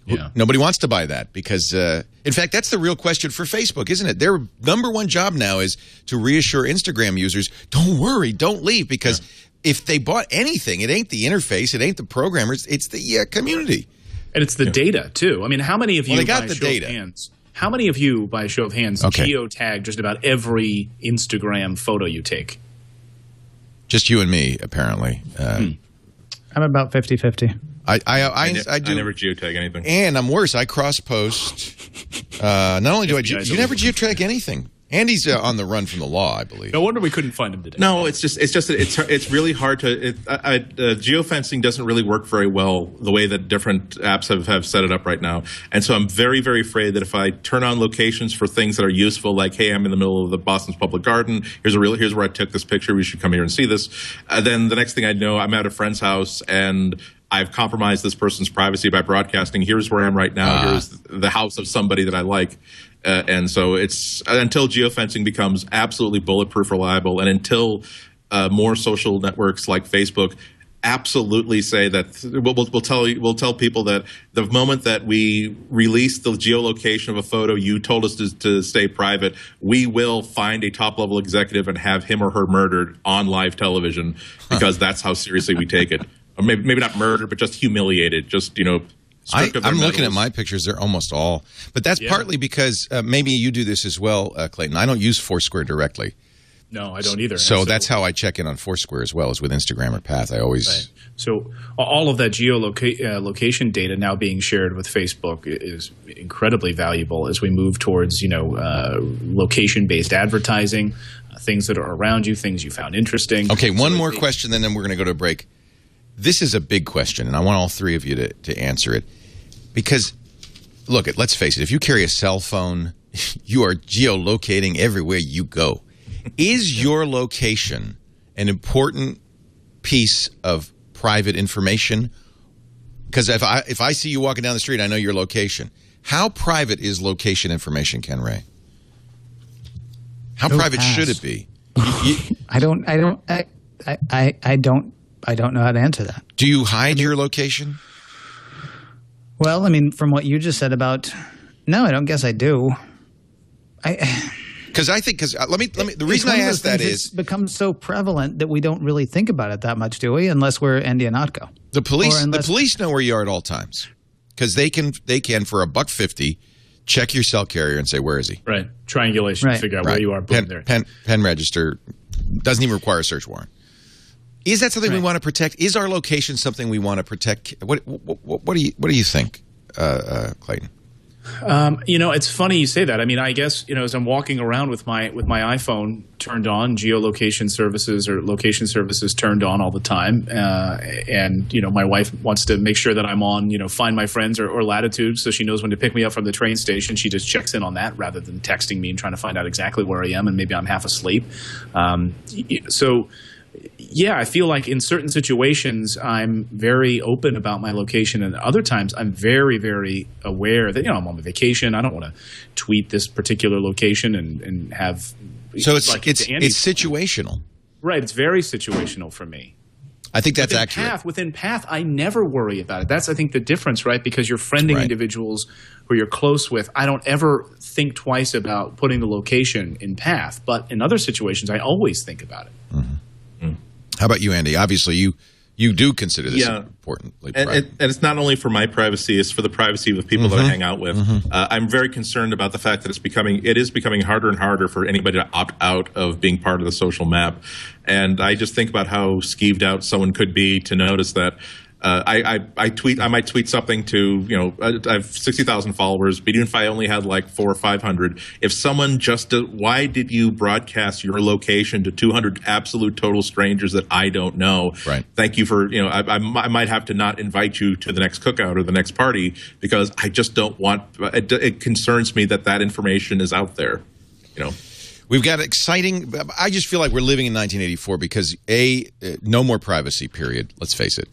Yeah. Nobody wants to buy that because, in fact, that's the real question for Facebook, isn't it? Their number one job now is to reassure Instagram users, don't worry, don't leave, because if they bought anything, it ain't the interface, it ain't the programmers, it's the community. And it's the data, too. I mean, how many of you, they got the data. How many of you, by a show of hands, geotag just about every Instagram photo you take? Just you and me, apparently. I'm about 50-50. I do. I never geotag anything, and I'm worse. I cross post. Not only do I, you never geotag anything. Andy's on the run from the law, I believe. No wonder we couldn't find him today. No, it's really hard to. Geofencing doesn't really work very well the way that different apps have set it up right now, and so I'm very, very afraid that if I turn on locations for things that are useful, like hey, I'm in the middle of the Boston's Public Garden. Here's where I took this picture. We should come here and see this. Then the next thing I know, I'm at a friend's house and I've compromised this person's privacy by broadcasting. Here's where I am right now. Here's the house of somebody that I like. And so it's until geofencing becomes absolutely bulletproof, reliable, and until more social networks like Facebook absolutely say that we'll tell people that the moment that we release the geolocation of a photo you told us to stay private, we will find a top-level executive and have him or her murdered on live television because that's how seriously we take it. Or maybe not murdered, but just humiliated. Just I'm looking at my pictures; they're almost all. But that's partly because maybe you do this as well, Clayton. I don't use Foursquare directly. No, I don't either. So that's how I check in on Foursquare as well as with Instagram or Path. I always. Right. So all of that geolocation data now being shared with Facebook is incredibly valuable as we move towards location-based advertising, things that are around you, things you found interesting. Okay, one more question, then we're going to go to a break. This is a big question, and I want all three of you to answer it. Because, look, let's face it, if you carry a cell phone, you are geolocating everywhere you go. Is your location an important piece of private information? Because if I see you walking down the street, I know your location. How private is location information, Ken Ray? How private should it be? I don't know how to answer that. Do you hide your location? Well, I mean, from what you just said about, no, I don't guess I do. Because the reason I ask that is it's become so prevalent that we don't really think about it that much, do we? Unless we're Ihnatko. The police know where you are at all times because they can for $1.50 check your cell carrier and say, where is he? Right. Triangulation to figure out where you are. Pen register doesn't even require a search warrant. Is that something we want to protect? Is our location something we want to protect? What do you think, Clayton? It's funny you say that. I mean, I guess, as I'm walking around with my iPhone turned on, geolocation services or location services turned on all the time. And my wife wants to make sure that I'm on, Find My Friends or Latitude, so she knows when to pick me up from the train station. She just checks in on that rather than texting me and trying to find out exactly where I am, and maybe I'm half asleep. Yeah, I feel like in certain situations I'm very open about my location, and other times I'm very, very aware that I'm on vacation. I don't want to tweet this particular location and have. So it's situational, right? It's very situational for me. I think that's accurate. Within Path, I never worry about it. That's, I think, the difference, right? Because you're friending individuals who you're close with. I don't ever think twice about putting the location in Path, but in other situations, I always think about it. Mm-hmm. How about you, Andy? Obviously, you do consider this important. And it's not only for my privacy; it's for the privacy of the people that I hang out with. I'm very concerned about the fact that it is becoming harder and harder for anybody to opt out of being part of the social map. And I just think about how skeeved out someone could be to notice that. I might tweet something to, I have 60,000 followers, but even if I only had like 400 or 500, if someone why did you broadcast your location to 200 absolute total strangers that I don't know? Right. Thank you for, I might have to not invite you to the next cookout or the next party because I just don't want, it concerns me that information is out there, We've got exciting, I just feel like we're living in 1984 because no more privacy, period. Let's face it.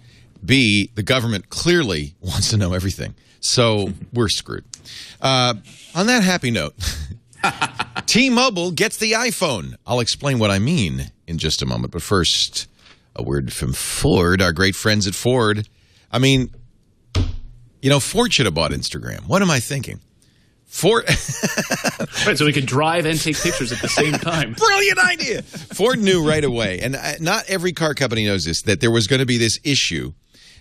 B, the government clearly wants to know everything. So we're screwed. On that happy note, T-Mobile gets the iPhone. I'll explain what I mean in just a moment. But first, a word from Ford, our great friends at Ford. I mean, Ford should have bought Instagram. What am I thinking? Ford, right, so we could drive and take pictures at the same time. Brilliant idea. Ford knew right away, and not every car company knows this, that there was going to be this issue.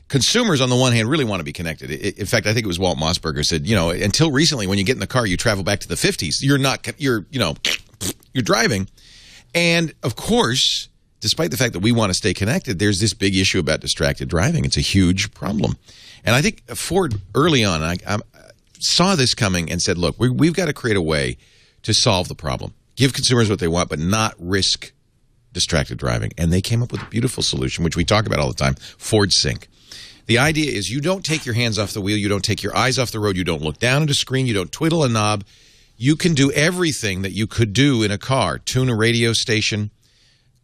Consumers, on the one hand, really want to be connected. In fact, I think it was Walt Mossberger said, until recently, when you get in the car, you travel back to the 50s. You're driving. And, of course, despite the fact that we want to stay connected, there's this big issue about distracted driving. It's a huge problem. And I think Ford, early on, I saw this coming and said, look, we've got to create a way to solve the problem. Give consumers what they want, but not risk distracted driving. And they came up with a beautiful solution, which we talk about all the time, Ford Sync. The idea is you don't take your hands off the wheel, you don't take your eyes off the road, you don't look down at a screen, you don't twiddle a knob. You can do everything that you could do in a car. Tune a radio station,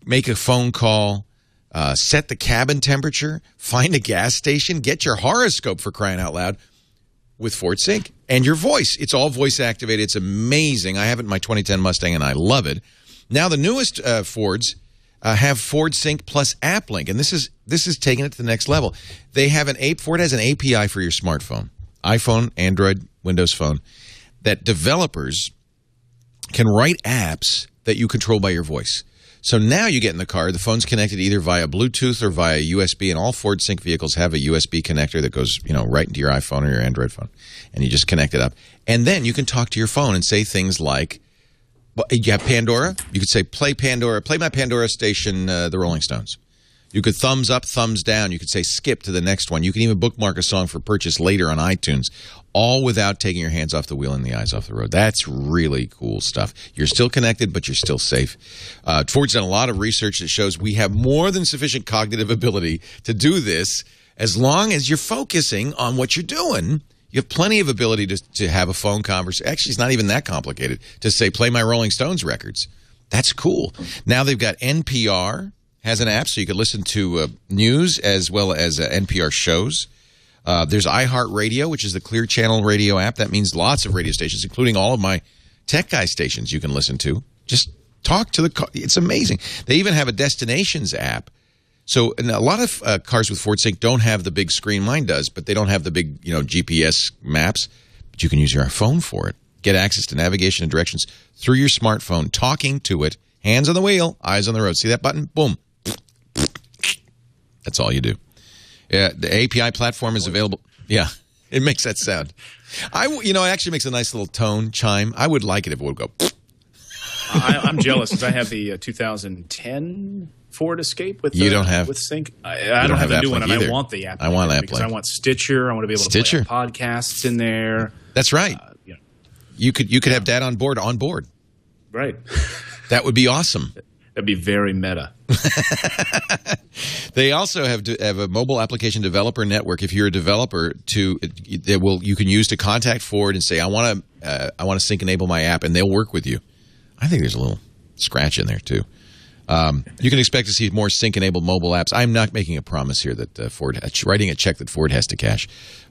make a phone call, set the cabin temperature, find a gas station, get your horoscope, for crying out loud, with Ford Sync. And your voice. It's all voice activated. It's amazing. I have it in my 2010 Mustang, and I love it. Now, the newest Fords have Ford Sync plus App Link, and this is taking it to the next level. Ford has an API for your smartphone, iPhone, Android, Windows Phone, that developers can write apps that you control by your voice. So now you get in the car, the phone's connected either via Bluetooth or via USB, and all Ford Sync vehicles have a USB connector that goes, right into your iPhone or your Android phone, and you just connect it up. And then you can talk to your phone and say things like, you have Pandora. You could say, play my Pandora station, the Rolling Stones. You could thumbs up, thumbs down. You could say skip to the next one. You can even bookmark a song for purchase later on iTunes, all without taking your hands off the wheel and the eyes off the road. That's really cool stuff. You're still connected, but you're still safe. Ford's done a lot of research that shows we have more than sufficient cognitive ability to do this as long as you're focusing on what you're doing. You have plenty of ability to have a phone conversation. Actually, it's not even that complicated to say, play my Rolling Stones records. That's cool. Now they've got NPR has an app, so you can listen to news as well as NPR shows. There's iHeartRadio, which is the Clear Channel radio app. That means lots of radio stations, including all of my Tech Guy stations you can listen to. Just talk to the car. It's amazing. They even have a destinations app. So and a lot of cars with Ford Sync don't have the big screen. Mine does, but they don't have the big GPS maps. But you can use your phone for it. Get access to navigation and directions through your smartphone, talking to it, hands on the wheel, eyes on the road. See that button? Boom. That's all you do. The API platform is available. Yeah, it makes that sound. It actually makes a nice little tone chime. I would like it if it would go. I'm jealous because I have the 2010 Ford Escape with with Sync. I don't have the new one, and I want the app. I want AppLink because I want Stitcher. I want to be able to play podcasts in there. That's right. You could have Dad on board. Right. That would be awesome. That'd be very meta. They also have a mobile application developer network. If you're a developer, you can use to contact Ford and say, I want to sync enable my app, and they'll work with you. I think there's a little scratch in there too. You can expect to see more sync enabled mobile apps. I'm not making a promise here that Ford writing a check that Ford has to cash,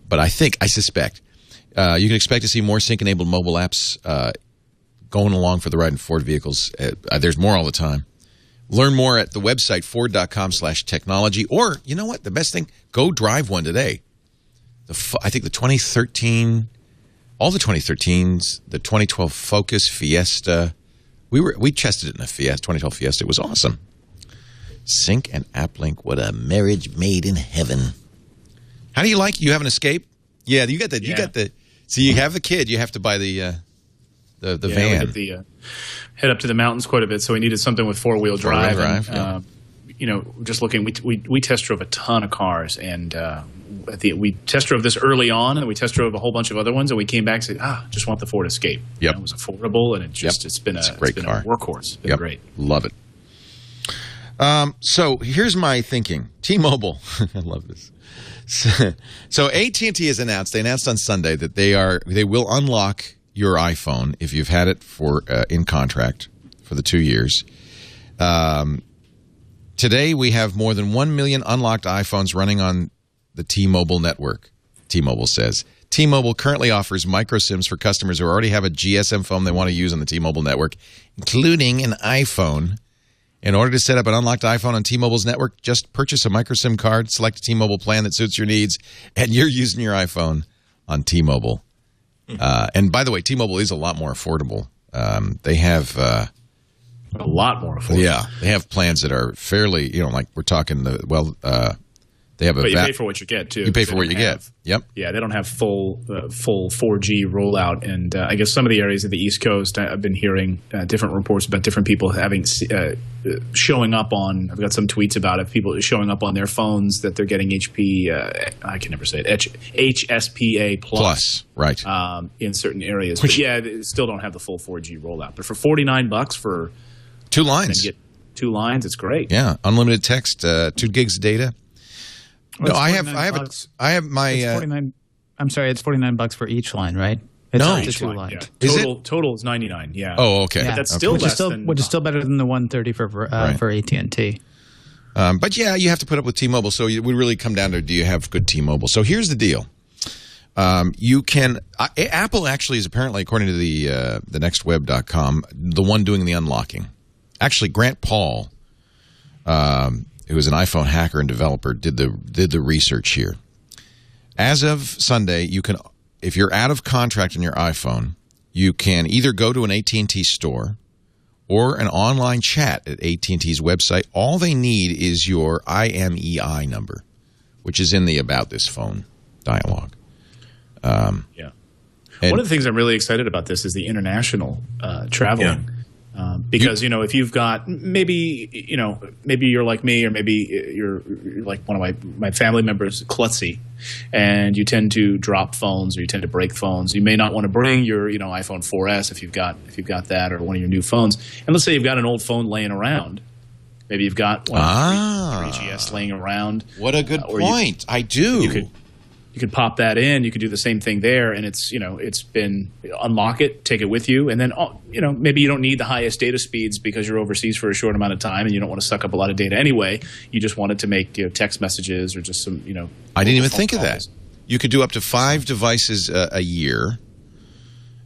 but I suspect you can expect to see more sync enabled mobile apps going along for the ride in Ford vehicles. There's more all the time. Learn more at the website ford.com/technology. Or, you know what? The best thing, go drive one today. I think the 2013, all the 2013s, the 2012 Focus, Fiesta. We tested it in a 2012 Fiesta. It was awesome. Sync and AppLink. What a marriage made in heaven. How do you like? You have an Escape? Yeah, you got the. So you have the kid. You have to buy the van. We head up to the mountains quite a bit, so we needed something with four-wheel drive. Just looking, we test drove a ton of cars, and we test drove this early on, and we test drove a whole bunch of other ones, and we came back and said, just want the Ford Escape. Yep. It was affordable, and it's been a workhorse. It's been great. Love it. So here's my thinking. T-Mobile. I love this. So AT&T has announced. They announced on Sunday that they will unlock your iPhone if you've had it for in contract for the 2 years. Today we have more than 1 million unlocked iPhones running on the T-Mobile network. T-Mobile says. T-Mobile currently offers micro SIMs for customers who already have a GSM phone they want to use on the T-Mobile network, including an iPhone. In order to set up an unlocked iPhone on T-Mobile's network, just purchase a micro SIM card, select a T-Mobile plan that suits your needs, and you're using your iPhone on T-Mobile. And by the way, T-Mobile is a lot more affordable. They have a lot more affordable. Yeah, they have plans that are fairly, like we're talking. They have but you pay for what you get too. You pay for what you get. Yep. Yeah, they don't have full 4G rollout, and I guess some of the areas of the East Coast, I've been hearing different reports about different people having showing up on. I've got some tweets about it. People showing up on their phones that they're getting I can never say it. HSPA plus, right? In certain areas, but they still don't have the full 4G rollout. But for $49 for 2 lines, get 2 lines, it's great. Yeah, unlimited text, 2 gigs of data. No, I have my. It's 49. I'm sorry, it's $49 for each line, right? It's no, each 2 line. Yeah. Total is $99. Yeah. Oh, okay. But that's still which is still better than the $130 for AT&T. But yeah, you have to put up with T-Mobile. So it would really come down to, do you have good T-Mobile? So here's the deal. You can Apple actually is apparently, according to the nextweb.com, the one doing the unlocking. Actually, Grant Paul, who is an iPhone hacker and developer, did the research here. As of Sunday, you can, if you're out of contract on your iPhone, you can either go to an AT&T store or an online chat at AT&T's website. All they need is your IMEI number, which is in the About This Phone dialogue. One of the things I'm really excited about this is the international traveling. Yeah. Because if you've got maybe you're like me, or maybe you're like one of my family members, klutzy, and you tend to drop phones or you tend to break phones. You may not want to bring your iPhone 4S if you've got that, or one of your new phones. And let's say you've got an old phone laying around. Maybe you've got one 3GS laying around. What a good point! I do. You could pop that in. You could do the same thing there, and it's been unlock it, take it with you, and then maybe you don't need the highest data speeds because you're overseas for a short amount of time and you don't want to suck up a lot of data anyway. You just want it to make text messages or just some I didn't even think of that. You could do up to 5 devices a year,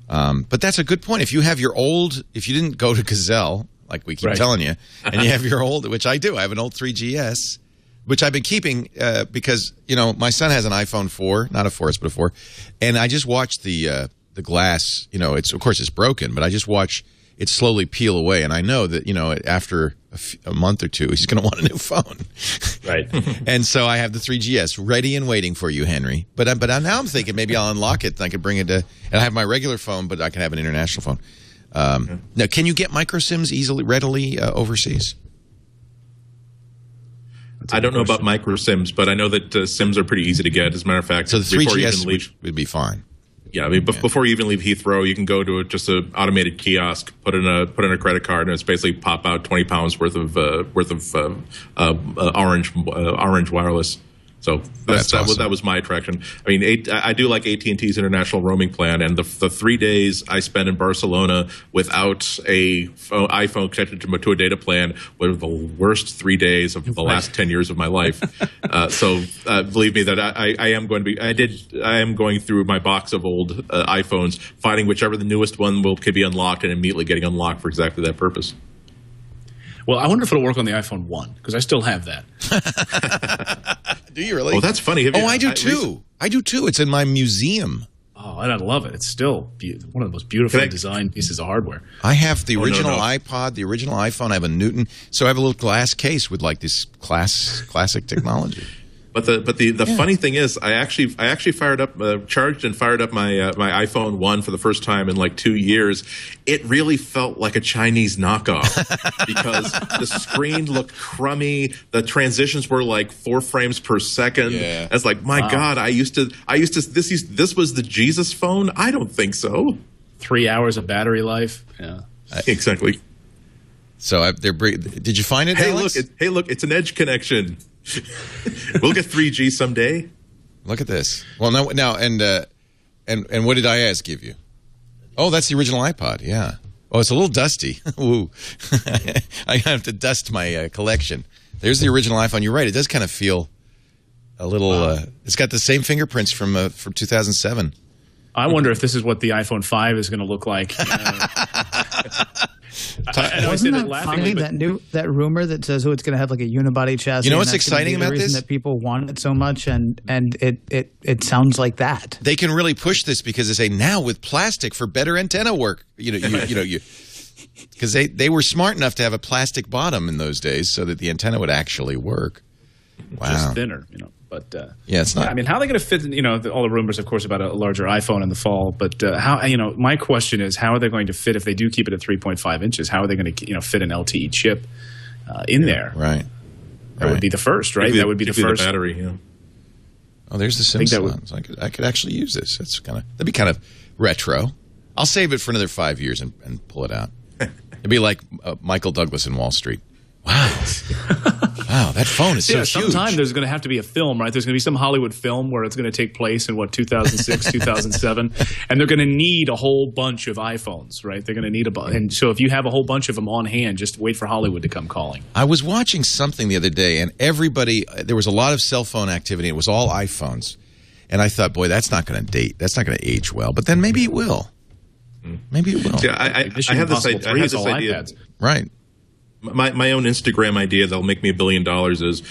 but that's a good point. If you have if you didn't go to Gazelle like we keep telling you, and you have your old, which I do, I have an old 3GS. Which I've been keeping because, my son has an iPhone 4, not a 4S, but a 4. And I just watched the glass, of course it's broken, but I just watch it slowly peel away. And I know that, after a month or two, he's going to want a new phone. Right. And so I have the 3GS ready and waiting for you, Henry. But now I'm thinking maybe I'll unlock it and I can bring it to, and I have my regular phone, but I can have an international phone. Now, can you get micro SIMs readily overseas? I don't know about micro SIMs, but I know that SIMs are pretty easy to get. As a matter of fact, so the 3GS would be fine. Yeah, I mean, before you even leave Heathrow, you can go to just an automated kiosk, put in a credit card, and it's basically pop out 20 pounds worth of orange wireless. So that was my attraction. I mean, I do like AT&T's international roaming plan, and the 3 days I spent in Barcelona without a iPhone connected to a data plan were the worst 3 days of the last 10 years of my life. So believe me that I am going through my box of old iPhones, finding whichever the newest one could be unlocked, and immediately getting unlocked for exactly that purpose. Well, I wonder if it'll work on the iPhone 1, because I still have that. Do you really? Oh, that's funny. I do too. I do too. It's in my museum. Oh, and I love it. It's still one of the most beautifully designed pieces of hardware. I have the original iPod, the original iPhone. I have a Newton. So I have a little glass case with like this classic technology. But the funny thing is, I actually charged and fired up my my iPhone 1 for the first time in like 2 years. It really felt like a Chinese knockoff because the screen looked crummy. The transitions were like 4 frames per second. Yeah. It's like, my God, this was the Jesus phone? I don't think so. 3 hours of battery life. Yeah, exactly. So did you find it? Hey, Alex? look, it's an edge connection. We'll get 3G someday. Look at this. Well, now, and what did IAS give you? Oh, that's the original iPod. Yeah. Oh, it's a little dusty. Ooh, I have to dust my collection. There's the original iPhone. You're right. It does kind of feel a little. It's got the same fingerprints from 2007. I wonder if this is what the iPhone 5 is going to look like. Wasn't that funny, that rumor that says it's going to have like a unibody chassis? You know what's exciting about this? That people want it so much, and it sounds like that. They can really push this because they say now with plastic for better antenna work. Because they were smart enough to have a plastic bottom in those days so that the antenna would actually work. Wow. Just thinner, But yeah, it's not. I mean, how are they going to fit? All the rumors, of course, about a larger iPhone in the fall. But how? My question is, how are they going to fit if they do keep it at 3.5 inches? How are they going to fit an LTE chip in there? Right. That would be the first, right? That would be the first. The battery. Yeah. Oh, there's the SIM slots. I could actually use this. That'd be kind of retro. I'll save it for another 5 years and pull it out. It'd be like Michael Douglas in Wall Street. Wow. Wow, that phone is so huge. Sometime there's going to have to be a film, right? There's going to be some Hollywood film where it's going to take place in, 2006, 2007. And they're going to need a whole bunch of iPhones, right? They're going to need and so if you have a whole bunch of them on hand, just wait for Hollywood to come calling. I was watching something the other day, and there was a lot of cell phone activity. It was all iPhones. And I thought, boy, that's not going to age well. But then maybe it will. Maybe it will. Yeah, I have this idea. Right. My own Instagram idea that'll make me $1 billion is,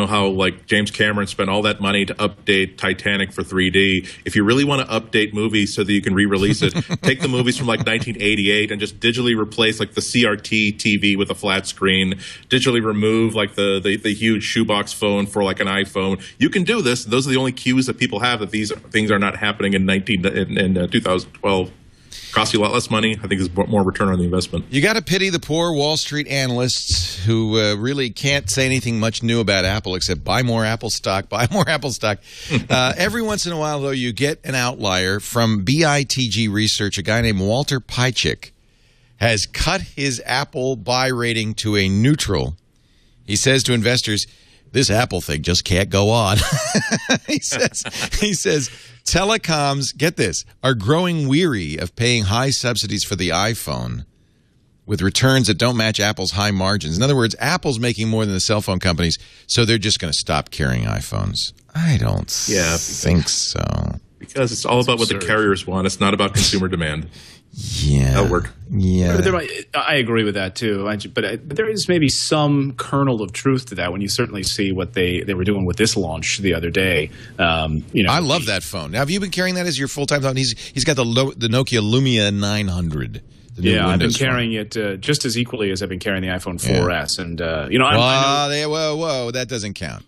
how like James Cameron spent all that money to update Titanic for 3D. If you really want to update movies so that you can re-release it, take the movies from like 1988 and just digitally replace like the CRT TV with a flat screen, digitally remove like the huge shoebox phone for like an iPhone. You can do this. Those are the only cues that people have that these things are not happening in 2012. Costs you a lot less money. I think there's more return on the investment. You got to pity the poor Wall Street analysts who really can't say anything much new about Apple except buy more Apple stock, buy more Apple stock. Every once in a while, though, you get an outlier from BITG Research. A guy named Walter Piecyk has cut his Apple buy rating to a neutral. He says to investors, this Apple thing just can't go on. He says, telecoms, get this, are growing weary of paying high subsidies for the iPhone with returns that don't match Apple's high margins. In other words, Apple's making more than the cell phone companies, so they're just going to stop carrying iPhones. I don't think so. Because it's all about what the carriers want. It's not about consumer demand. Yeah. That'll work. Yeah. I agree with that, too. But there is maybe some kernel of truth to that when you certainly see what they were doing with this launch the other day. I love that phone. Now, have you been carrying that as your full-time phone? He's got the Nokia Lumia 900. Yeah, I've been carrying it just as equally as I've been carrying the iPhone 4S. And, whoa, that doesn't count.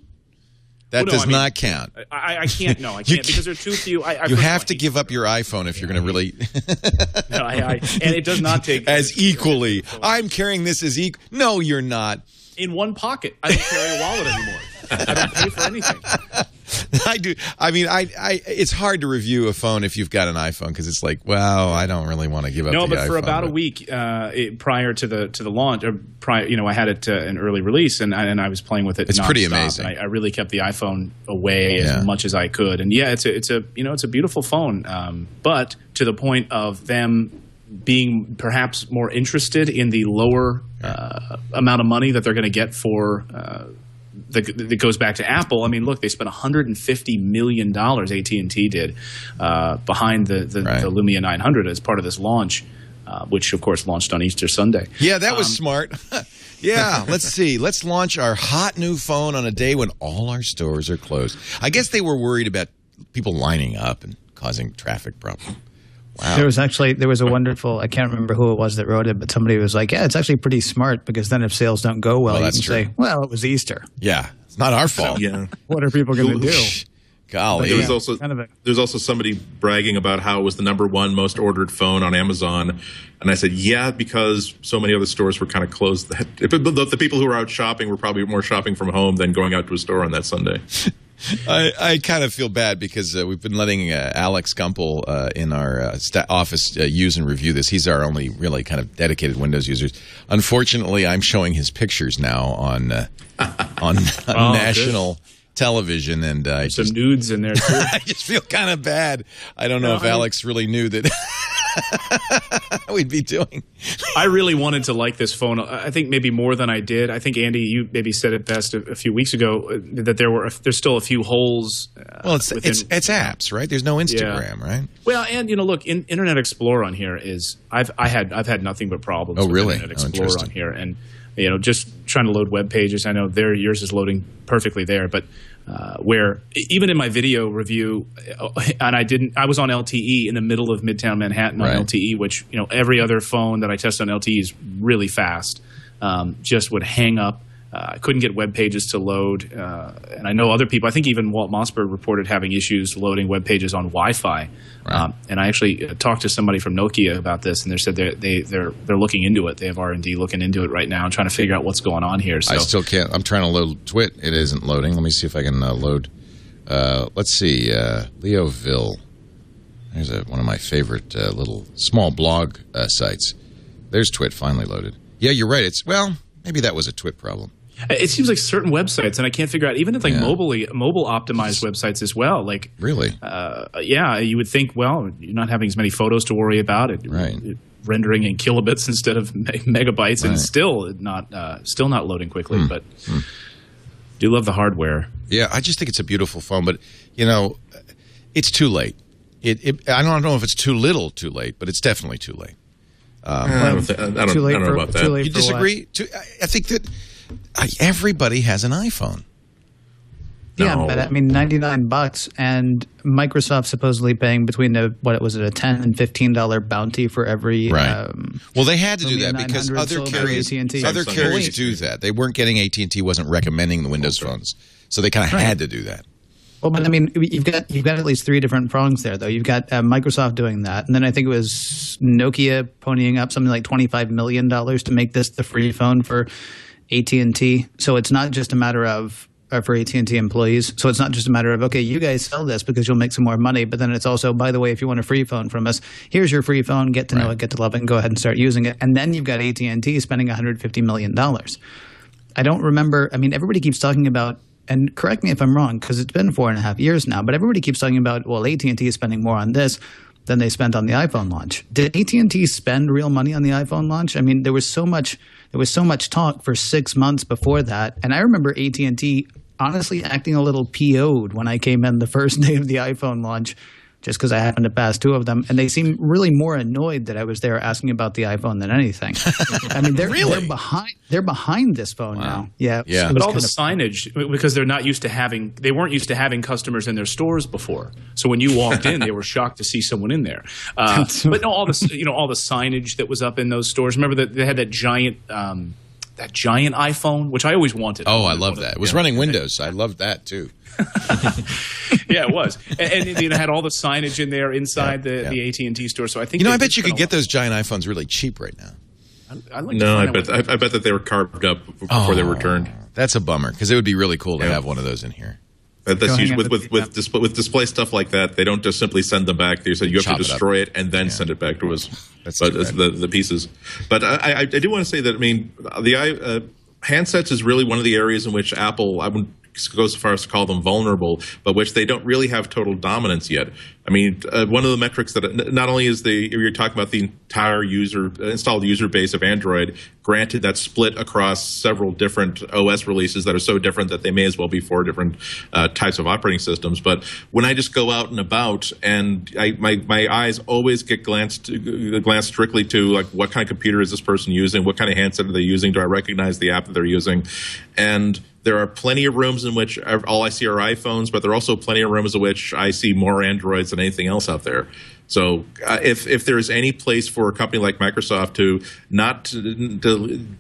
That does not count. I can't. No, I can't because there are too few. You have to give up your iPhone if you're going to really. No, and it does not take as equally. I'm carrying this as equal. No, you're not. In one pocket. I don't carry a wallet anymore. I don't pay for anything. I do. I mean, it's hard to review a phone if you've got an iPhone because it's like, well, I don't really want to give up. No, the but iPhone, for about a week prior to the launch, or prior, I had it an early release, and I was playing with it. It's nonstop, pretty amazing. I really kept the iPhone away as much as I could, and it's a beautiful phone, but to the point of them being perhaps more interested in the lower amount of money that they're going to get for. That goes back to Apple. I mean, look, they spent $150 million, AT&T did, behind the Lumia 900 as part of this launch, which, of course, launched on Easter Sunday. Yeah, that was smart. Yeah, let's see. Let's launch our hot new phone on a day when all our stores are closed. I guess they were worried about people lining up and causing traffic problems. Wow. There was a wonderful, I can't remember who it was that wrote it, but somebody was like, yeah, it's actually pretty smart because then if sales don't go well, you can say, well, it was Easter. Yeah, it's not our fault. Yeah. What are people going to do? Golly. There's also somebody bragging about how it was the #1 most ordered phone on Amazon. And I said, yeah, because so many other stores were kind of closed. The people who were out shopping were probably more shopping from home than going out to a store on that Sunday. I kind of feel bad because we've been letting Alex Gumpel in our office use and review this. He's our only really kind of dedicated Windows user. Unfortunately, I'm showing his pictures now on national television, and some nudes in there too. I just feel kind of bad. I don't know if Alex really knew that we'd be doing. I really wanted to like this phone. I think maybe more than I did. I think, Andy, you maybe said it best a few weeks ago that there's still a few holes. Well, it's apps, right? There's no Instagram, right? Well, and look, Internet Explorer on here is I've had nothing but problems. Oh, really? With Internet Explorer on here, and just trying to load web pages. I know yours is loading perfectly there, but where even in my video review, and I was on LTE in the middle of Midtown Manhattan on LTE, which every other phone that I test on LTE is really fast. Just would hang up. I couldn't get web pages to load, and I know other people. I think even Walt Mossberg reported having issues loading web pages on Wi-Fi. Right. And I actually talked to somebody from Nokia about this, and they said they're looking into it. They have R&D looking into it right now and trying to figure out what's going on here. So. I still can't. I'm trying to load TWiT. It isn't loading. Let me see if I can load. Let's see. Leoville. There's one of my favorite little small blog sites. There's TWiT finally loaded. Yeah, you're right. Maybe that was a TWiT problem. It seems like certain websites, and I can't figure out, even if mobile optimized websites as well. Like really, you would think, well, you're not having as many photos to worry about. Rendering in kilobits instead of megabytes, and still not loading quickly. But do love the hardware. Yeah, I just think it's a beautiful phone, but it's too late. I don't know if it's too little, too late, but it's definitely too late. I don't know about that. You disagree? I think that. Everybody has an iPhone. Yeah, but I mean, $99, and Microsoft supposedly paying between a $10 and $15 bounty for every. Right. Well, they had to do that because other carriers do that. They weren't getting AT&T wasn't recommending the Windows phones, so they kind of had to do that. Well, but I mean, you've got at least three different prongs there, though. You've got Microsoft doing that, and then I think it was Nokia ponying up something like $25 million to make this the free phone for AT&T. So it's not just a matter of for AT&T employees. So it's not just a matter of, okay, you guys sell this because you'll make some more money, but then it's also, by the way, if you want a free phone from us, here's your free phone, get to know it, get to love it, and go ahead and start using it. And then you've got AT&T spending $150 million. I don't remember, I mean, everybody keeps talking about, and correct me if I'm wrong, because it's been 4.5 years now, but everybody keeps talking about, well, AT&T is spending more on this than they spent on the iPhone launch. Did AT&T spend real money on the iPhone launch? I mean, there was so much talk for 6 months before that, and I remember AT&T honestly acting a little PO'd when I came in the first day of the iPhone launch, just because I happened to pass two of them, and they seemed really more annoyed that I was there asking about the iPhone than anything. I mean, they're behind this phone now. Yeah. But all the signage, because they weren't used to having customers in their stores before. So when you walked in, they were shocked to see someone in there. But no, all the signage that was up in those stores. Remember that they had that giant that giant iPhone, which I always wanted. Oh, I love that. It was running Windows. I loved that too. Yeah, it was, and it had all the signage in there inside the AT&T store. So I think I bet you could get those giant iPhones really cheap right now. I bet that they were carved up before they were returned. That's a bummer because it would be really cool to have one of those in here. That's usually with display stuff like that. They don't just simply send them back. They say you have to destroy it and then send it back to us. That's the pieces. But I do want to say that the handsets is really one of the areas in which Apple, I wouldn't go so far as to call them vulnerable, but which they don't really have total dominance yet. I mean, one of the metrics that not only is you're talking about the entire installed user base of Android, granted that's split across several different OS releases that are so different that they may as well be 4 different types of operating systems. But when I just go out and about, and my eyes always get glanced strictly to like what kind of computer is this person using, what kind of handset are they using, do I recognize the app that they're using, and there are plenty of rooms in which all I see are iPhones, but there are also plenty of rooms in which I see more Androids than anything else out there. So if there's any place for a company like Microsoft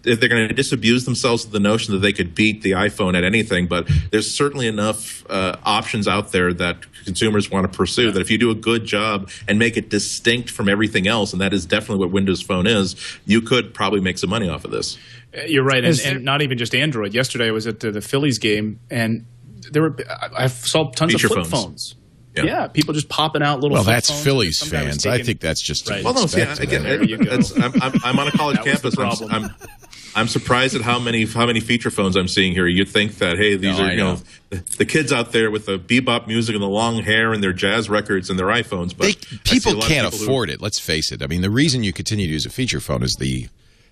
if they're going to disabuse themselves of the notion that they could beat the iPhone at anything, but there's certainly enough options out there that consumers want to pursue that if you do a good job and make it distinct from everything else, and that is definitely what Windows Phone is, you could probably make some money off of this. You're right, and not even just Android. Yesterday I was at the Phillies game, and I saw tons of flip phones. Yeah, people just popping out little. Well, flip that's phones. Phillies fans. I think that's just right. Well, no, see, again, I'm on a college campus. I'm surprised at how many feature phones I'm seeing here. You'd think that these are the kids out there with the bebop music and the long hair and their jazz records and their iPhones, but people can't afford it. Let's face it. I mean, the reason you continue to use a feature phone is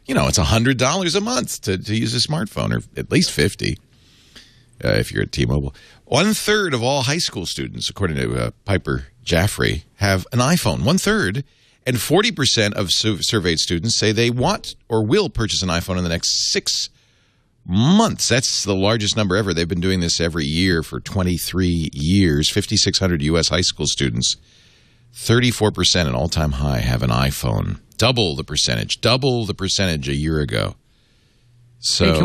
it's $100 a month to use a smartphone, or at least $50 if you're at T-Mobile. 1/3 of all high school students, according to Piper Jaffray, have an iPhone. 1/3, and 40% of surveyed students say they want or will purchase an iPhone in the next 6 months. That's the largest number ever. They've been doing this every year for 23 years. 5,600 U.S. high school students, 34%, an all-time high, have an iPhone. Double the percentage a year ago. So hey,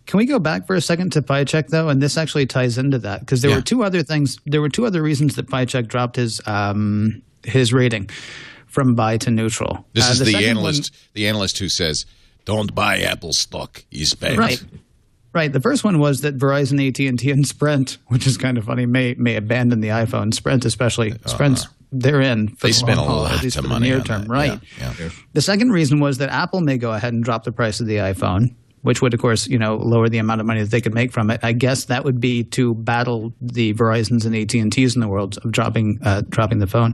can we go back for a second to PieCheck though? And this actually ties into that because there were 2 other things. There were 2 other reasons that PieCheck dropped his rating from buy to neutral. This is the analyst who says, "Don't buy Apple stock. He's bad." Right. The first one was that Verizon, AT&T, and Sprint, which is kind of funny, may abandon the iPhone. Sprint especially. Sprint's they're in. They spent a lot of money near on term, that. right? Yeah. The second reason was that Apple may go ahead and drop the price of the iPhone, which would, of course, lower the amount of money that they could make from it. I guess that would be to battle the Verizons and AT&Ts in the world of dropping the phone.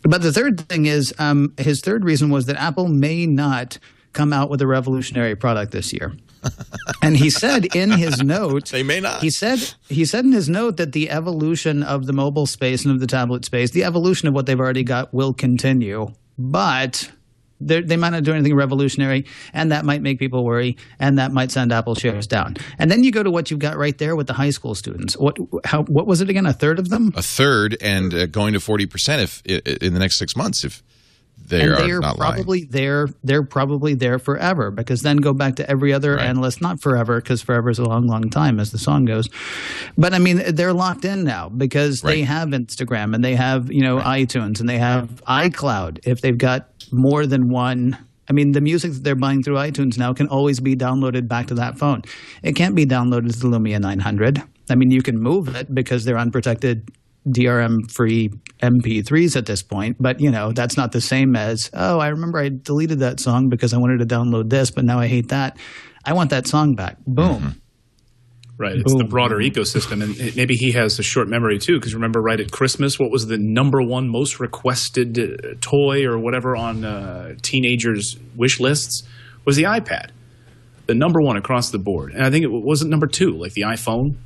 But the third thing is his third reason was that Apple may not come out with a revolutionary product this year. And he said in his note, they may not. He said in his note that the evolution of the mobile space and of the tablet space, the evolution of what they've already got will continue, but they might not do anything revolutionary, and that might make people worry, and that might send Apple shares down. And then you go to what you've got right there with the high school students. What was it again? 1/3 of them? 1/3, and going to 40% in the next 6 months if they're not probably lying. They're probably there forever, because then go back to every other analyst, not forever, because forever is a long, long time as the song goes. But I mean, they're locked in now because they have Instagram and they have iTunes and they have iCloud. If they've got more than one, I mean, the music that they're buying through iTunes now can always be downloaded back to that phone. It can't be downloaded to the Lumia 900. I mean, you can move it because they're unprotected DRM-free MP3s at this point, but that's not the same as, I remember I deleted that song because I wanted to download this, but now I hate that. I want that song back. Boom. Mm-hmm. Right. It's the broader ecosystem, and maybe he has a short memory too, because remember right at Christmas, what was the #1 most requested toy or whatever on teenagers' wish lists was the iPad. The #1 across the board. And I think it wasn't #2, like the iPhone.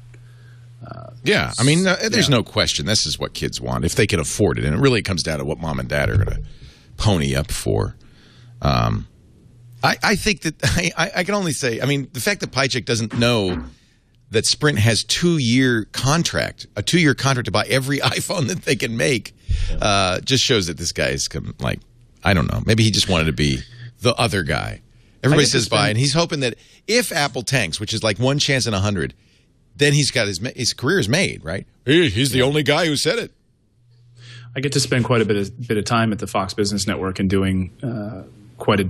Yeah, I mean, there's no question. This is what kids want if they can afford it, and it really comes down to what mom and dad are going to pony up for. I think that I can only say, I mean, the fact that PieCheck doesn't know that Sprint has a 2-year contract to buy every iPhone that they can make, just shows that this guy is I don't know, maybe he just wanted to be the other guy. Everybody says buy, and he's hoping that if Apple tanks, which is like one chance in 100, then he's got his career is made, right? He's the only guy who said it. I get to spend quite a bit of time at the Fox Business Network and doing quite a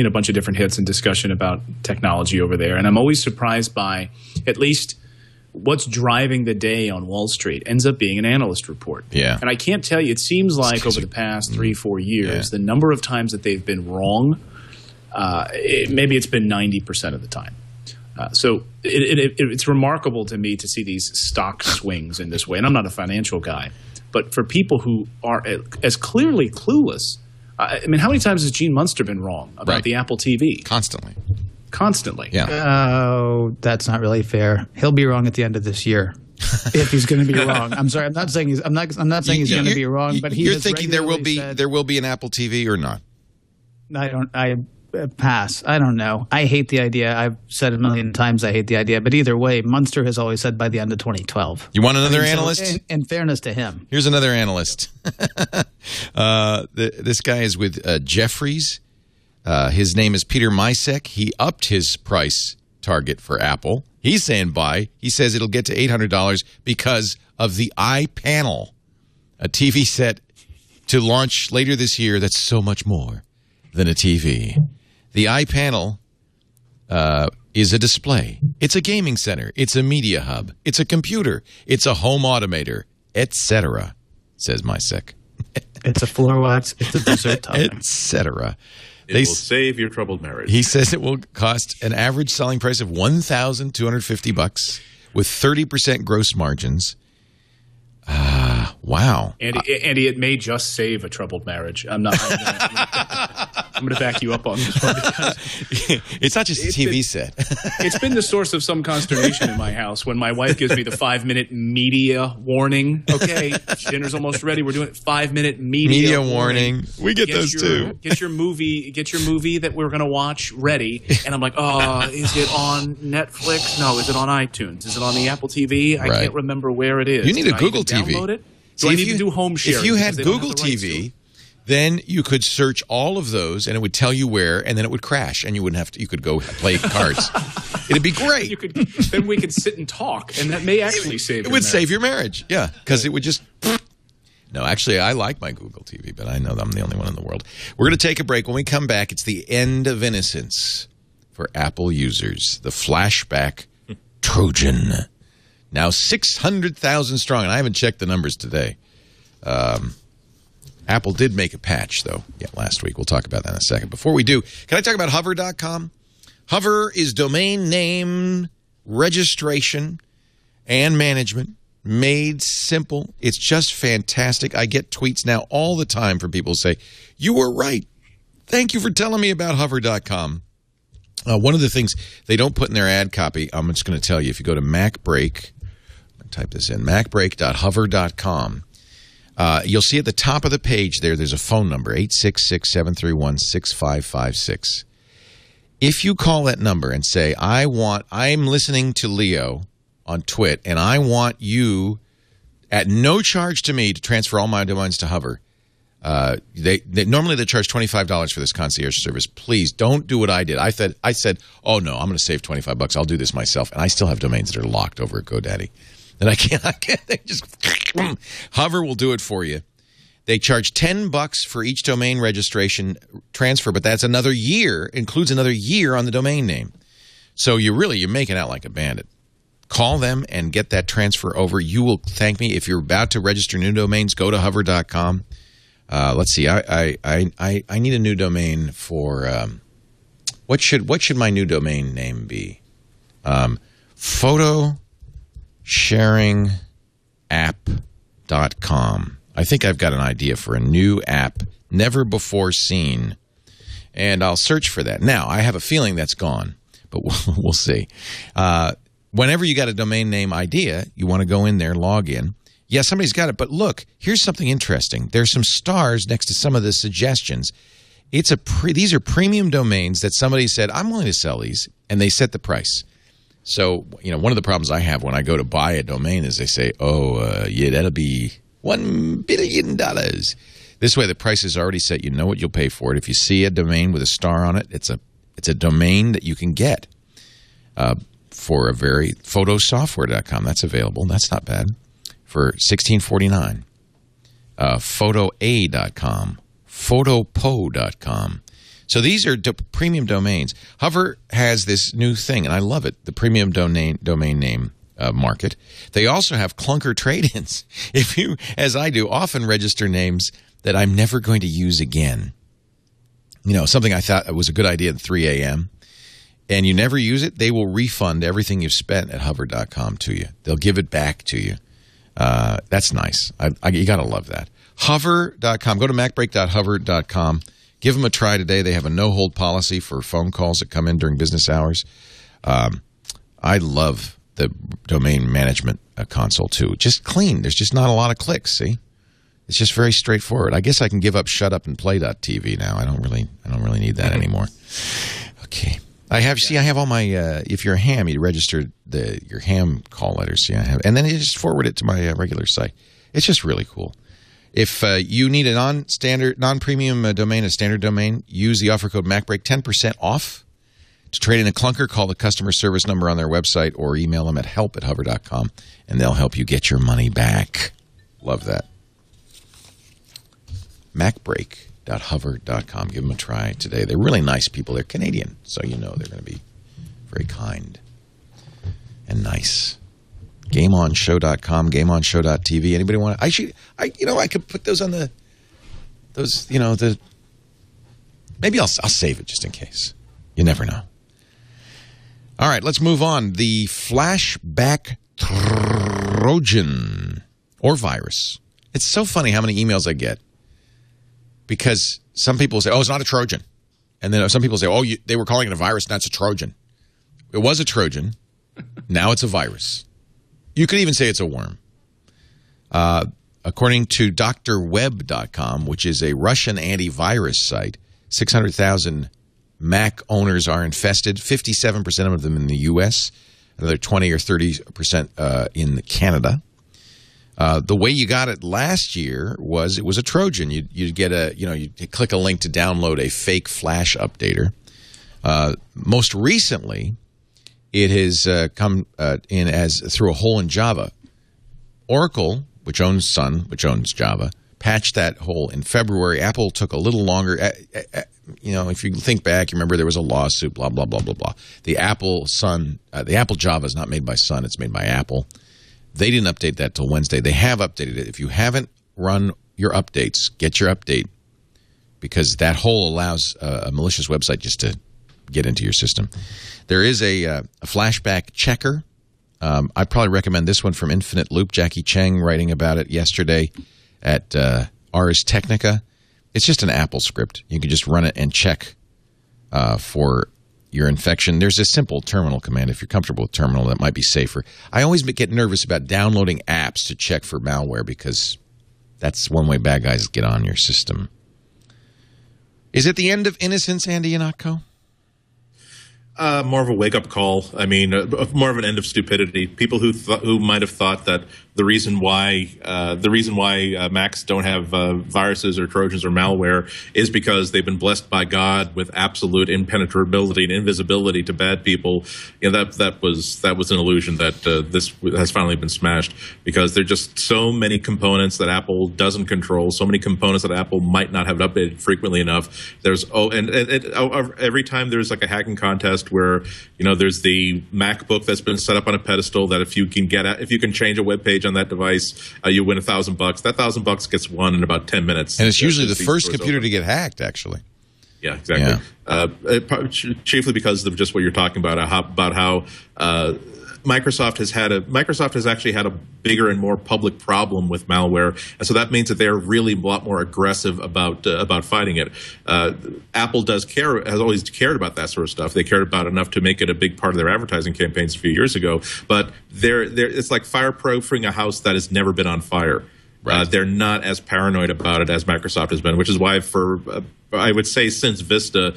bunch of different hits and discussion about technology over there, and I'm always surprised by at least what's driving the day on Wall Street ends up being an analyst report. Yeah. And I can't tell you, it seems like over the past 3-4 years, the number of times that they've been wrong, maybe it's been 90% of the time. So it's remarkable to me to see these stock swings in this way. And I'm not a financial guy, but for people who are as clearly clueless, I mean, how many times has Gene Munster been wrong about the Apple TV? Constantly. Yeah. Oh, that's not really fair. He'll be wrong at the end of this year. If he's going to be wrong. I'm sorry. I'm not saying he's going to be wrong, but you're thinking there will be an Apple TV or not? I pass. I don't know. I hate the idea. I've said a million times I hate the idea, but either way, Munster has always said by the end of 2012. You want another analyst? So, in fairness to him. Here's another analyst. This guy is with Jefferies. His name is Peter Misek. He upped his price target for Apple. He's saying buy. He says it'll get to $800 because of the iPanel, a TV set to launch later this year that's so much more than a TV. The iPanel is a display. It's a gaming center. It's a media hub. It's a computer. It's a home automator, etc., says Misek. It's a floor wax. It's a dessert topping. Etc. It will save your troubled marriage. He says it will cost an average selling price of $1,250 with 30% gross margins. Wow. Andy, it may just save a troubled marriage. I'm going to back you up on this one. It's not just a TV set. It's been the source of some consternation in my house when my wife gives me the 5-minute media warning. Okay, dinner's almost ready. We're doing it. 5-minute media warning. We get those too. Get your movie that we're going to watch ready. And I'm like, is it on Netflix? No. Is it on iTunes? Is it on the Apple TV? I can't remember where it is. You need a Google TV. Download it? Do I need to do home sharing? If you had Google TV, then you could search all of those, and it would tell you where, and then it would crash, and you wouldn't have to. You could go play cards. It'd be great. Then we could sit and talk, and that may actually save. It would save your marriage, yeah, because it would just. No, actually, I like my Google TV, but I know that I'm the only one in the world. We're going to take a break. When we come back, it's the end of Innocence for Apple users. The flashback Trojan. Now 600,000 strong, and I haven't checked the numbers today. Apple did make a patch, though, last week. We'll talk about that in a second. Before we do, can I talk about Hover.com? Hover is domain name registration and management made simple. It's just fantastic. I get tweets now all the time from people who say, you were right. Thank you for telling me about Hover.com. One of the things they don't put in their ad copy, I'm just going to tell you, if you go to MacBreak, type this in, macbreak.hover.com, you'll see at the top of the page there's a phone number, 866-731-6556. If you call that number and say, I'm listening to Leo on TWiT, and I want you, at no charge to me, to transfer all my domains to Hover, they normally they charge $25 for this concierge service. Please don't do what I did. I said, oh no, I'm going to save $25. I'll do this myself, and I still have domains that are locked over at GoDaddy. And I can't. They just Hover will do it for you. They charge $10 for each domain registration transfer, but that's another year, includes another year on the domain name. So you're making out like a bandit. Call them and get that transfer over. You will thank me. If you're about to register new domains, go to hover.com. Let's see. I need a new domain for what should my new domain name be? Photosharingapp.com. I think I've got an idea for a new app, never before seen, and I'll search for that. Now, I have a feeling that's gone, but we'll see. Whenever you got a domain name idea, you want to go in there, log in. Yeah, somebody's got it, but look, here's something interesting. There's some stars next to some of the suggestions. These are premium domains that somebody said, I'm willing to sell these, and they set the price. So, one of the problems I have when I go to buy a domain is they say, that'll be $1 billion. This way, the price is already set. You know what you'll pay for it. If you see a domain with a star on it, it's It's a domain that you can get for a very photosoftware.com. That's available. That's not bad for $16.49. Photoa.com, photopo.com. So these are premium domains. Hover has this new thing, and I love it, the premium domain name market. They also have clunker trade-ins. If you, as I do, often register names that I'm never going to use again. You know, something I thought was a good idea at 3 a.m., and you never use it, they will refund everything you've spent at hover.com to you. They'll give it back to you. That's nice. You got to love that. Hover.com. Go to macbreak.hover.com. Give them a try today. They have a no-hold policy for phone calls that come in during business hours. I love the domain management console, too. Just clean. There's just not a lot of clicks, see? It's just very straightforward. I guess I can give up shutupandplay.tv now. I don't really need that anymore. Okay. I have all my, if you're a ham, you register your ham call letters. See, I have, and then you just forward it to my regular site. It's just really cool. If you need a non-premium domain, a standard domain, use the offer code MacBreak, 10% off. To trade in a clunker, call the customer service number on their website or email them at help@hover.com, and they'll help you get your money back. Love that. MacBreak.hover.com. Give them a try today. They're really nice people. They're Canadian, so you know they're going to be very kind and nice. GameOnShow.com, GameOnShow.tv. Anybody want to? I could put those on maybe I'll save it just in case. You never know. All right, let's move on. The flashback Trojan or virus. It's so funny how many emails I get because some people say, "Oh, it's not a Trojan," and then some people say, "Oh, they were calling it a virus, and that's a Trojan." It was a Trojan. Now it's a virus. You could even say it's a worm. According to drweb.com, which is a Russian antivirus site, 600,000 Mac owners are infested, 57% of them in the U.S., another 20 or 30% in Canada. The way you got it last year was it was a Trojan. You'd get you'd click a link to download a fake Flash updater. Most recently, it has come in as through a hole in Java. Oracle, which owns Sun, which owns Java, patched that hole in February. Apple took a little longer. If you think back, you remember there was a lawsuit, blah, blah, blah, blah, blah. The Apple Java is not made by Sun. It's made by Apple. They didn't update that till Wednesday. They have updated it. If you haven't run your updates, get your update because that hole allows a malicious website just to get into your system. There is a flashback checker. I'd probably recommend this one from Infinite Loop. Jackie Cheng writing about it yesterday at Ars Technica. It's just an Apple script. You can just run it and check for your infection. There's a simple terminal command. If you're comfortable with terminal, that might be safer. I always get nervous about downloading apps to check for malware because that's one way bad guys get on your system. Is it the end of Innocence, Andy Ihnatko? More of a wake-up call. I mean, more of an end of stupidity. People who might have thought that the reason why Macs don't have viruses or Trojans or malware is because they've been blessed by God with absolute impenetrability and invisibility to bad people. That was an illusion that this has finally been smashed because there are just so many components that Apple doesn't control, so many components that Apple might not have updated frequently enough. There's every time there's like a hacking contest where there's the MacBook that's been set up on a pedestal that if you can change a web page on that device, you win $1,000. That $1,000 gets won in about 10 minutes. And it's usually the first computer to get hacked, actually. Yeah, exactly. Yeah. Chiefly because of just what you're talking about how Microsoft has actually had a bigger and more public problem with malware, and so that means that they're really a lot more aggressive about fighting it. Apple has always cared about that sort of stuff. They cared about enough to make it a big part of their advertising campaigns a few years ago. But it's like fireproofing a house that has never been on fire. Right. They're not as paranoid about it as Microsoft has been, which is why I would say since Vista,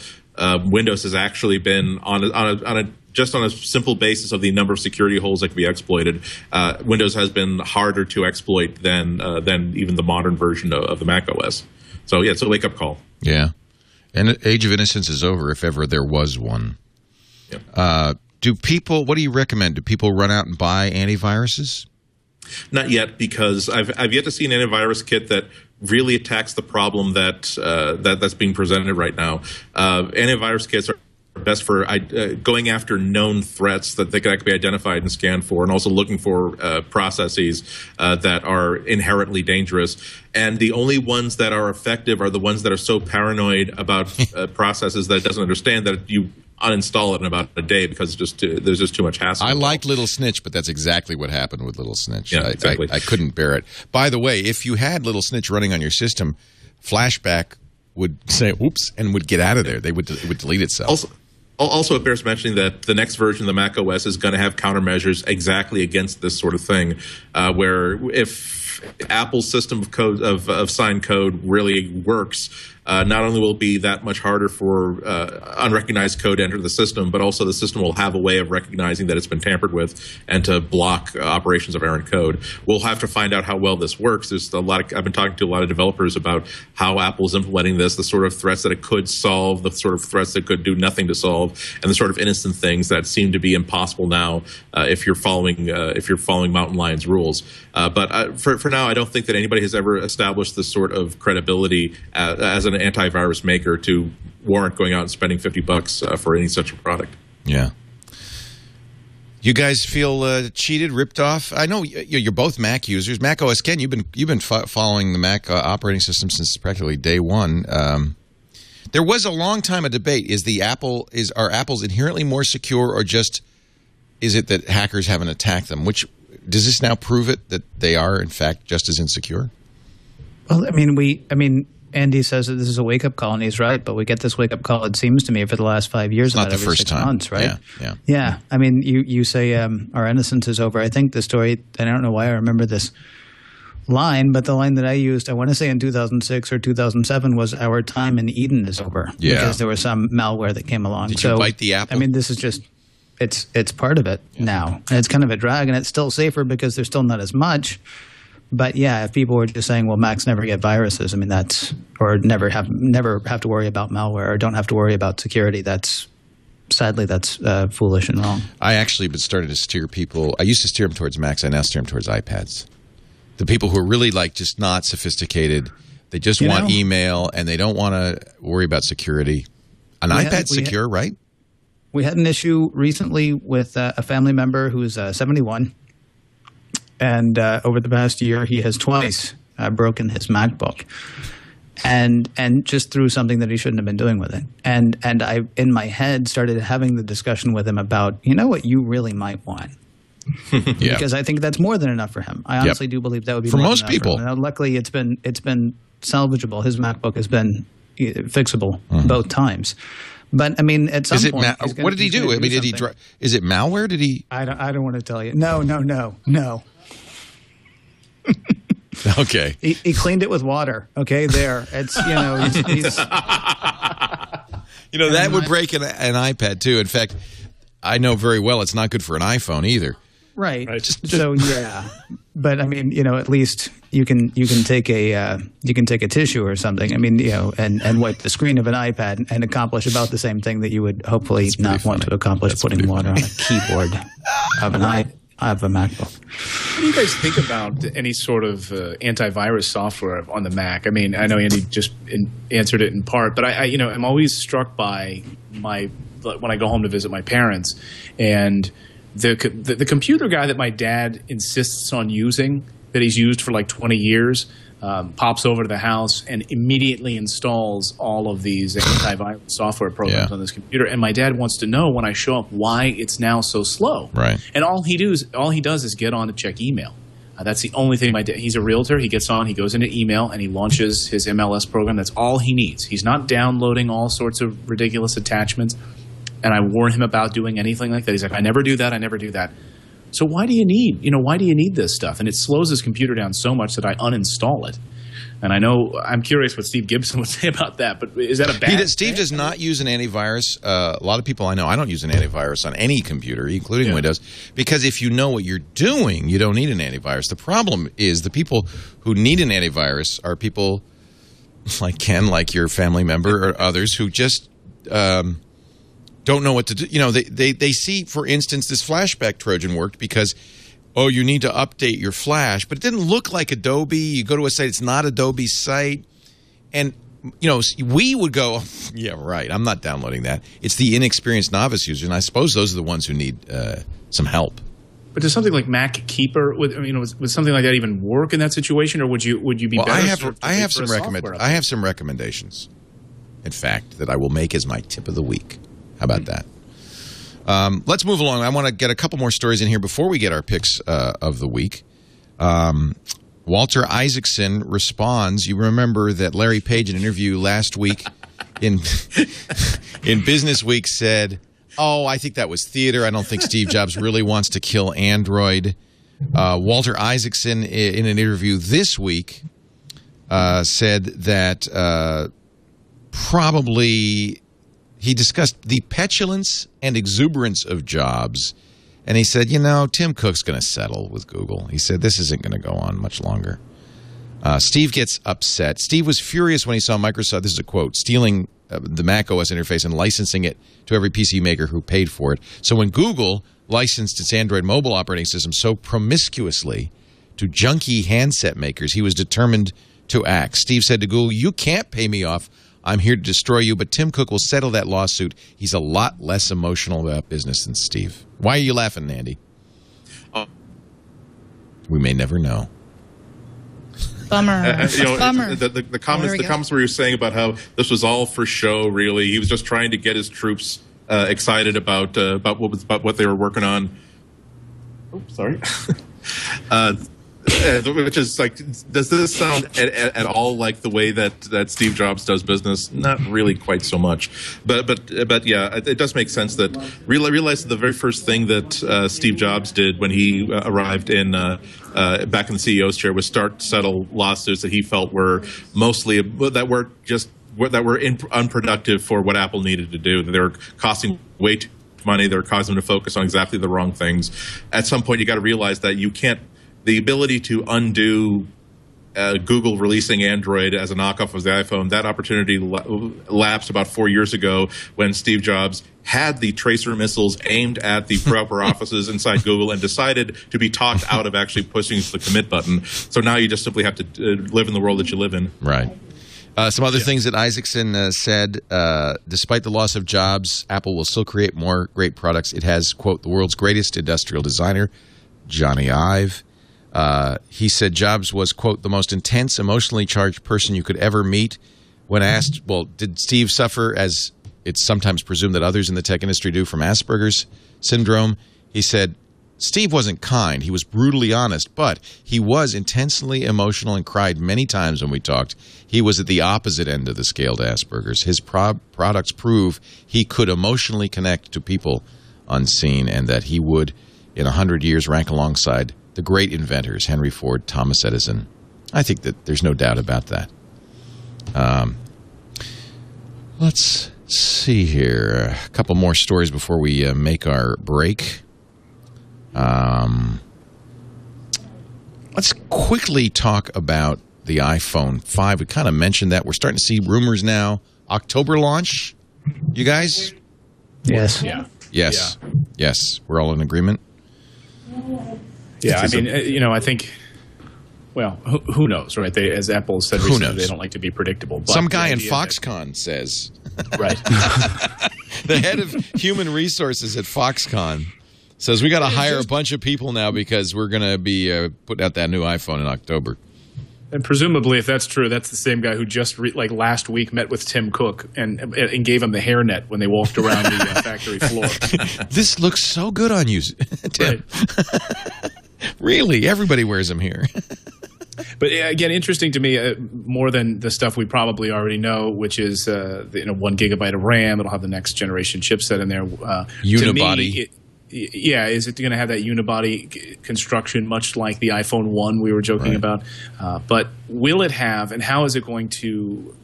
Windows has actually been on a simple basis of the number of security holes that can be exploited. Windows has been harder to exploit than even the modern version of the Mac OS. So yeah, it's a wake up call. Yeah, And Age of Innocence is over, if ever there was one. Yep. What do you recommend? Do people run out and buy antiviruses? Not yet, because I've yet to see an antivirus kit that really attacks the problem that's being presented right now. Antivirus kits are best for going after known threats that can be identified and scanned for, and also looking for processes that are inherently dangerous. And the only ones that are effective are the ones that are so paranoid about processes that it doesn't understand that you uninstall it in about a day because there's just too much hassle. I like Little Snitch, but that's exactly what happened with Little Snitch. Yeah, exactly. I couldn't bear it. By the way, if you had Little Snitch running on your system, Flashback would say, oops, and would get out of there. It would delete itself. Also, it bears mentioning that the next version of the Mac OS is going to have countermeasures exactly against this sort of thing, where if Apple's system of code of signed code really works, not only will it be that much harder for unrecognized code to enter the system, but also the system will have a way of recognizing that it's been tampered with and to block operations of errant code. We'll have to find out how well this works. There's I've been talking to a lot of developers about how Apple's implementing this, the sort of threats that it could solve, the sort of threats that could do nothing to solve, and the sort of innocent things that seem to be impossible now if you're following Mountain Lion's rules. But for now, I don't think that anybody has ever established this sort of credibility as an antivirus maker to warrant going out and spending $50 for any such a product. Yeah. You guys feel cheated, ripped off? I know you're both Mac users. Mac OS Ken, you've been following the Mac operating system since practically day one. There was a long time a debate: are Apples inherently more secure, or just is it that hackers haven't attacked them? Which does this now prove it that they are in fact just as insecure? Well, I mean, Andy says that this is a wake-up call, and he's right, but we get this wake-up call, it seems to me, for the last 5 years. It's not about the every first 6 time. months, right? Yeah. I mean, you say our innocence is over. I think the story, and I don't know why I remember this line, but the line that I used, I want to say in 2006 or 2007, was our time in Eden is over. Yeah. Because there was some malware that came along. Did you bite the apple? I mean, this is just, it's part of it now. And it's kind of a drag, and it's still safer because there's still not as much. But yeah, if people were just saying, well, Macs never get viruses, I mean, or never have to worry about malware, or don't have to worry about security, sadly, that's foolish and wrong. I actually started to steer people. I used to steer them towards Macs. I now steer them towards iPads. The people who are really just not sophisticated, they just want email and they don't want to worry about security. An iPad's secure, right? We had an issue recently with a family member who's 71. And over the past year, he has twice broken his MacBook, and just through something that he shouldn't have been doing with it. And I, in my head, started having the discussion with him about, what you really might want, because I think that's more than enough for him. I honestly do believe that would be for more most than enough people. For him. Now, luckily, it's been salvageable. His MacBook has been fixable both times. But I mean, at some point, what did he do? I mean, is it malware? Did he? I don't want to tell you. No. Okay. He cleaned it with water. Okay, there. It's he's that would break an iPad too. In fact, I know very well it's not good for an iPhone either. Right. So yeah, but I mean, at least you can take a tissue or something. I mean, and wipe the screen of an iPad and accomplish about the same thing that you would hopefully not want to accomplish putting water on a keyboard of an iPad. I have a MacBook. What do you guys think about any sort of antivirus software on the Mac? I mean, I know Andy just answered it in part, but I'm always struck by when I go home to visit my parents, and the computer guy that my dad insists on using, that he's used for like 20 years, pops over to the house and immediately installs all of these antivirus software programs on this computer. And my dad wants to know when I show up why it's now so slow. Right. And all he does is get on to check email. That's the only thing he's a realtor. He gets on, he goes into email, and he launches his MLS program. That's all he needs. He's not downloading all sorts of ridiculous attachments. And I warn him about doing anything like that. He's like, I never do that. So why do you need this stuff? And it slows his computer down so much that I uninstall it. And I'm curious what Steve Gibson would say about that, but is that a bad thing? Steve does not use an antivirus. A lot of people I know, I don't use an antivirus on any computer, including Windows, because if you know what you're doing, you don't need an antivirus. The problem is the people who need an antivirus are people like Ken, like your family member or others who just don't know what to do. You know, they see, for instance, this flashback Trojan worked because, oh, you need to update your flash, but it didn't look like Adobe. You go to a site, it's not Adobe's site. And, you know, we would go, yeah, right, I'm not downloading that. It's the inexperienced novice user, and I suppose those are the ones who need some help. But does something like Mac Keeper, would something like that even work in that situation, or would you be better? I have some recommendations, in fact, that I will make as my tip of the week. How about that? Let's move along. I want to get a couple more stories in here before we get our picks of the week. Walter Isaacson responds. You remember that Larry Page, in an interview last week in Business Week, said, "Oh, I think that was theater. I don't think Steve Jobs really wants to kill Android." Walter Isaacson, in an interview this week, said that probably he discussed the petulance and exuberance of Jobs. And he said, you know, Tim Cook's going to settle with Google. He said, this isn't going to go on much longer. Steve gets upset. Steve was furious when he saw Microsoft, this is a quote, stealing the Mac OS interface and licensing it to every PC maker who paid for it. So when Google licensed its Android mobile operating system so promiscuously to junky handset makers, he was determined to act. Steve said to Google, you can't pay me off. I'm here to destroy you, but Tim Cook will settle that lawsuit. He's a lot less emotional about business than Steve. Why are you laughing, Andy? We may never know. Bummer. Bummer. The comments where you were saying about how this was all for show, really. He was just trying to get his troops excited about what they were working on. Oh, sorry. Which is like, does this sound at all like the way that Steve Jobs does business? Not really quite so much, but yeah, it does make sense that realize that the very first thing that Steve Jobs did when he arrived back in the CEO's chair was start to settle lawsuits that he felt were mostly unproductive for what Apple needed to do. That they were costing way too much money. They were causing them to focus on exactly the wrong things. At some point, you got to realize that you can't. The ability to undo Google releasing Android as a knockoff of the iPhone, that opportunity lapsed about 4 years ago when Steve Jobs had the tracer missiles aimed at the proper offices inside Google and decided to be talked out of actually pushing the commit button. So now you just simply have to live in the world that you live in. Right. Some other things that Isaacson said, despite the loss of Jobs, Apple will still create more great products. It has, quote, the world's greatest industrial designer, Johnny Ive. He said Jobs was, quote, the most intense, emotionally charged person you could ever meet. When asked, well, did Steve suffer, as it's sometimes presumed that others in the tech industry do, from Asperger's syndrome? He said, Steve wasn't kind. He was brutally honest, but he was intensely emotional and cried many times when we talked. He was at the opposite end of the scale to Asperger's. His products prove he could emotionally connect to people unseen, and that he would, in 100 years, rank alongside the great inventors, Henry Ford, Thomas Edison. I think that there's no doubt about that. Let's see here. A couple more stories before we make our break. Let's quickly talk about the iPhone 5. We kind of mentioned that. We're starting to see rumors now. October launch, you guys? Yes. Yeah. Yes. Yeah. Yes. We're all in agreement? Yeah, I mean, I think, well, who knows, right? They, as Apple said recently, they don't like to be predictable. But some guy in Foxconn says. Right. The head of human resources at Foxconn says, we got to hire a bunch of people now because we're going to be putting out that new iPhone in October. And presumably, if that's true, that's the same guy who just last week met with Tim Cook and gave him the hairnet when they walked around the factory floor. This looks so good on you, Tim. Right. Really, everybody wears them here. But again, interesting to me, more than the stuff we probably already know, which is 1 gigabyte of RAM. It'll have the next generation chipset in there. Unibody. Is it going to have that unibody construction, much like the iPhone 1 we were joking about? But will it have, and how is it going to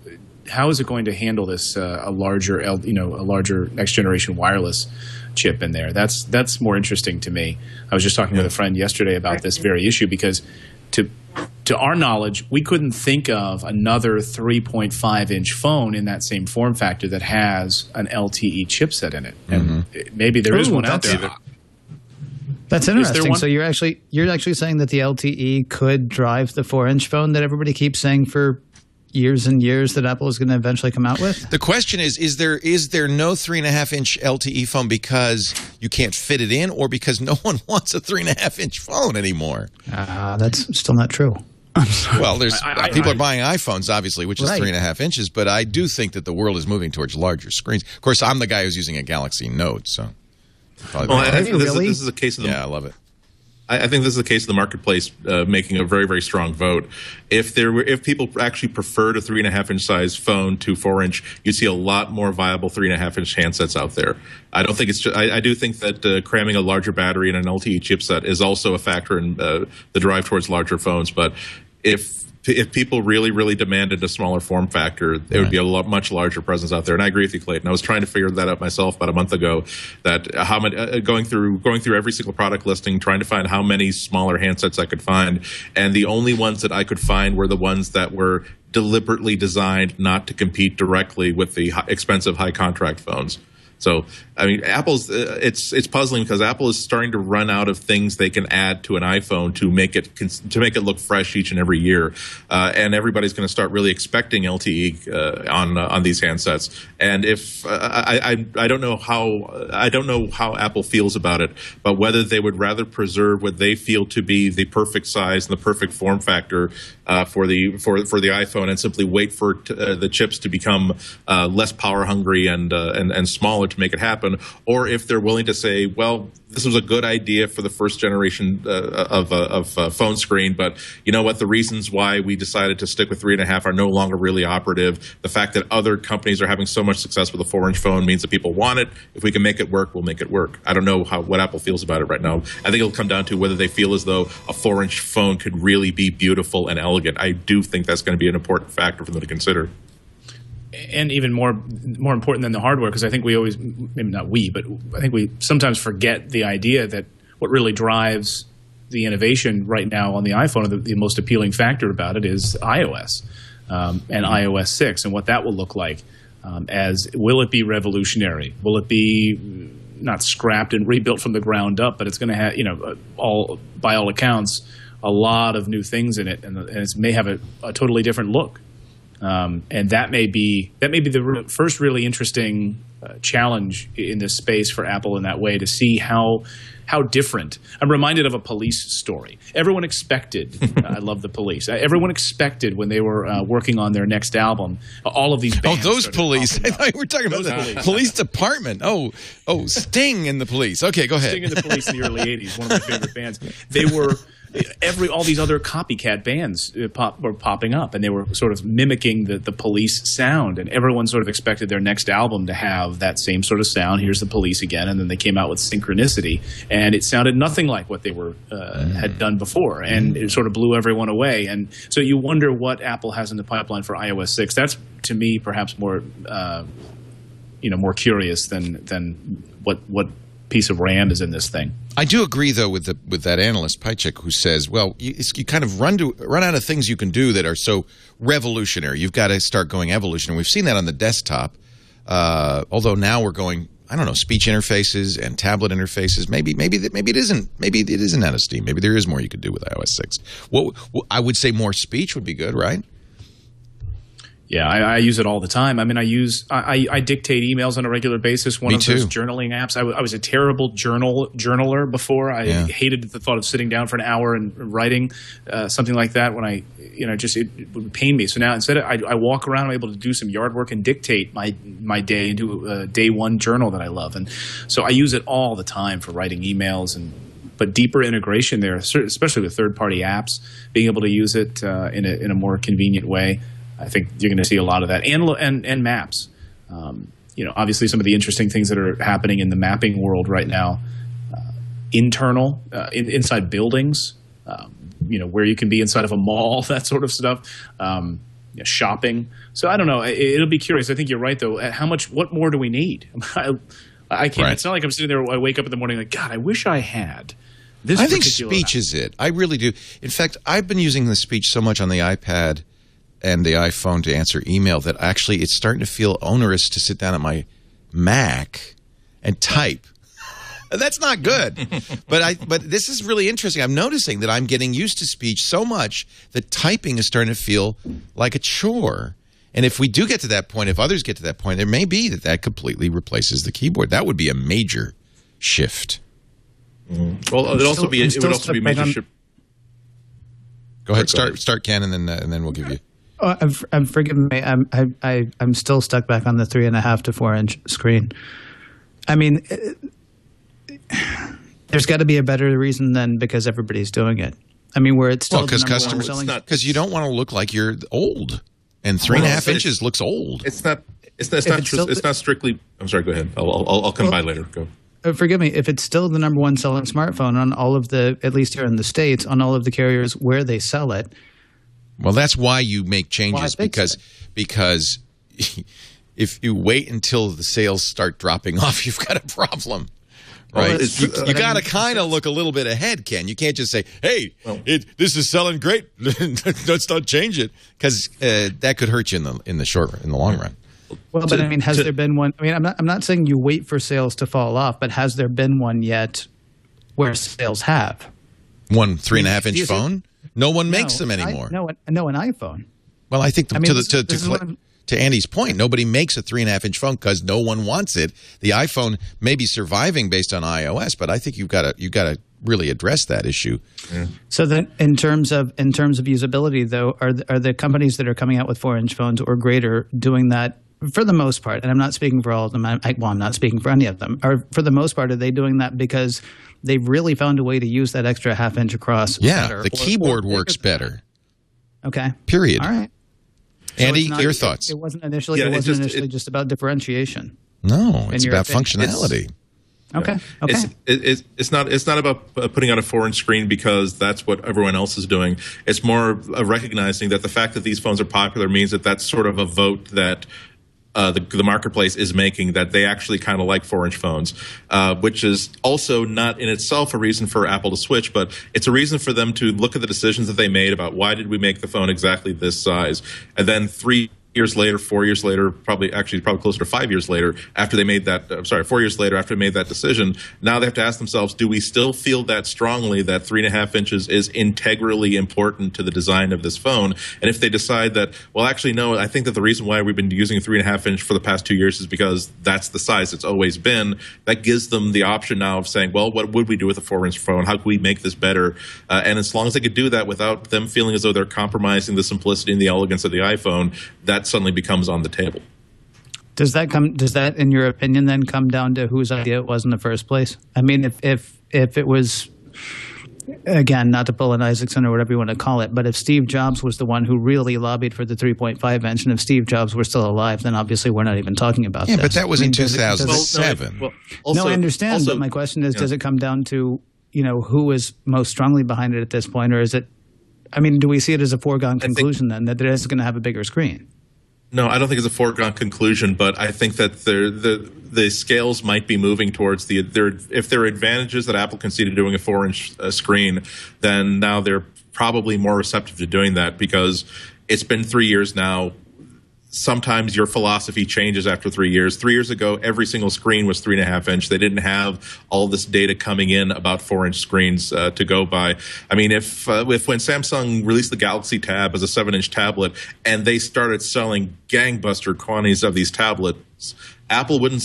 handle this a larger next generation wireless chip in there? That's more interesting to me. I was just talking with a friend yesterday about this very issue, because to to our knowledge, we couldn't think of another 3.5-inch phone in that same form factor that has an LTE chipset in it. And maybe there is one out there. That's interesting. So you're actually saying that the LTE could drive the 4-inch phone that everybody keeps saying for years and years that Apple is going to eventually come out with? The question is there no 3.5-inch LTE phone because you can't fit it in, or because no one wants a 3.5-inch phone anymore? That's still not true. Well, there's people are buying iPhones, obviously, which is 3.5 inches, but I do think that the world is moving towards larger screens. Of course, I'm the guy who's using a Galaxy Note, so. I think this is a case of I love it. I think this is the case of the marketplace making a very, very strong vote. If people actually preferred a 3.5-inch size phone to 4-inch, you'd see a lot more viable 3.5-inch handsets out there. I don't think it's. I do think that cramming a larger battery and an LTE chipset is also a factor in the drive towards larger phones. But if people really, really demanded a smaller form factor, there would be a much larger presence out there. And I agree with you, Clayton. I was trying to figure that out myself about a month ago. That how many going through every single product listing, trying to find how many smaller handsets I could find, and the only ones that I could find were the ones that were deliberately designed not to compete directly with the expensive high contract phones. So, I mean, Apple's it's puzzling because Apple is starting to run out of things they can add to an iPhone to make it look fresh each and every year, and everybody's going to start really expecting LTE on these handsets. And if I don't know how Apple feels about it, but whether they would rather preserve what they feel to be the perfect size and the perfect form factor for the iPhone and simply wait for the chips to become less power hungry and smaller to make it happen, or if they're willing to say, well, this was a good idea for the first generation of phone screen, but you know what? The reasons why we decided to stick with 3.5 are no longer really operative. The fact that other companies are having so much success with a 4-inch phone means that people want it. If we can make it work, we'll make it work. I don't know what Apple feels about it right now. I think it'll come down to whether they feel as though a 4-inch phone could really be beautiful and elegant. I do think that's going to be an important factor for them to consider. And even more important than the hardware, because I think we always, maybe not we, but I think we sometimes forget the idea that what really drives the innovation right now on the iPhone, the most appealing factor about it is iOS and iOS 6 and what that will look like. Will it be revolutionary? Will it be not scrapped and rebuilt from the ground up, but it's going to have, by all accounts, a lot of new things in it, and it may have a totally different look. And that may be the first really interesting challenge in this space for Apple in that way, to see how different. I'm reminded of a Police story. Everyone expected, I love the Police. Everyone expected when they were working on their next album, all of these bands. Oh, those Police! I thought we were talking about the police department. Oh, Sting and the Police. Okay, go ahead. Sting and the Police in the early '80s, one of my favorite bands. They were. All these other copycat bands were popping up, and they were sort of mimicking the Police sound, and everyone sort of expected their next album to have that same sort of sound. Here's the Police again, and then they came out with Synchronicity, and it sounded nothing like what they were had done before, and it sort of blew everyone away. And so you wonder what Apple has in the pipeline for iOS 6. That's, to me, perhaps more more curious than what piece of RAM is in this thing. I do agree, though, with that analyst Pychek, who says, well, you kind of run out of things you can do that are so revolutionary. You've got to start going evolutionary. We've seen that on the desktop, although now we're going, I don't know, speech interfaces and tablet interfaces. Maybe it isn't out of steam. Maybe there is more you could do with iOS 6. Well, I would say more speech would be good, right? Yeah, I use it all the time. I mean, I dictate emails on a regular basis. One of those journaling apps. I was a terrible journaler before. I hated the thought of sitting down for an hour and writing something like that. When it would pain me. So now instead, I walk around. I'm able to do some yard work and dictate my day and do a day one journal that I love. And so I use it all the time for writing emails but deeper integration there, especially with third-party apps, being able to use it in a more convenient way. I think you're going to see a lot of that, and maps. Obviously, some of the interesting things that are happening in the mapping world right now, inside buildings, where you can be inside of a mall, that sort of stuff, shopping. So I don't know. It'll be curious. I think you're right, though. What more do we need? I can't. Right. It's not like I'm sitting there. I wake up in the morning like, God, I wish I had This I think particular speech is it. I really do. In fact, I've been using the speech so much on the iPad and the iPhone to answer email that actually it's starting to feel onerous to sit down at my Mac and type. That's not good. But this is really interesting. I'm noticing that I'm getting used to speech so much that typing is starting to feel like a chore. And if we do get to that point, if others get to that point, there may be that completely replaces the keyboard. That would be a major shift. Well, it would also be a major shift. Go ahead, start Ken, and then we'll give you. Forgive me. I'm still stuck back on the 3.5 to 4 inch screen. I mean, there's got to be a better reason than because everybody's doing it. I mean, where it's still because customers, because you don't want to look like you're old, and 3.5 inches looks old. It's not strictly. I'm sorry. Go ahead. I'll come by later. Go. Forgive me. If it's still the number one selling smartphone on all of the, at least here in the States, on all of the carriers where they sell it. Well, that's why you make changes, because if you wait until the sales start dropping off, you've got a problem. Right, you got to kind of look a little bit ahead, Ken. You can't just say, "Hey, this is selling great. Let's not change it," because that could hurt you in the long run. Well, but I mean, has there been one? I mean, I'm not saying you wait for sales to fall off, but has there been one yet where sales have one 3.5 inch phone? No one makes them anymore. No, an iPhone. Well, I think to Andy's point, nobody makes a 3.5 inch phone because no one wants it. The iPhone may be surviving based on iOS, but I think you've got to really address that issue. Yeah. So then, in terms of usability, though, are the companies that are coming out with 4-inch phones or greater doing that for the most part? And I'm not speaking for all of them. I'm not speaking for any of them. Or for the most part, are they doing that because they've really found a way to use that extra half-inch across? Yeah, better, the keyboard works better. Okay. Period. All right. Andy, your thoughts? It wasn't initially. Just about differentiation. No, it's about functionality. Okay. It's not about putting out a 4-inch screen because that's what everyone else is doing. It's more of recognizing that the fact that these phones are popular means that that's sort of a vote that the marketplace is making, that they actually kind of like 4-inch phones, which is also not in itself a reason for Apple to switch, but it's a reason for them to look at the decisions that they made about why did we make the phone exactly this size, and then 3 years later, 4 years later, probably closer to 5 years later, after they made that, 4 years later after they made that decision, now they have to ask themselves, do we still feel that strongly that 3.5 inches is integrally important to the design of this phone? And if they decide that, well, actually, no, I think that the reason why we've been using 3.5 inch for the past 2 years is because that's the size it's always been, that gives them the option now of saying, well, what would we do with a 4-inch phone? How can we make this better? And as long as they could do that without them feeling as though they're compromising the simplicity and the elegance of the iPhone, that suddenly becomes on the table. Does that, in your opinion, then come down to whose idea it was in the first place? I mean, if it was, again, not to pull an Isaacson or whatever you want to call it, but if Steve Jobs was the one who really lobbied for the 3.5 inch, and if Steve Jobs were still alive, then obviously we're not even talking about this. Yeah, but that was in 2007. No, I understand, but my question is, does it come down to, who is most strongly behind it at this point, or is it, I mean, do we see it as a foregone conclusion then that it is going to have a bigger screen? No, I don't think it's a foregone conclusion, but I think that the scales might be moving towards if there are advantages that Apple conceded doing a 4-inch screen, then now they're probably more receptive to doing that because it's been 3 years now. Sometimes your philosophy changes after 3 years. 3 years ago, every single screen was 3.5 inch. They didn't have all this data coming in about 4-inch screens to go by. I mean, if when Samsung released the Galaxy Tab as a 7-inch tablet and they started selling gangbuster quantities of these tablets, Apple wouldn't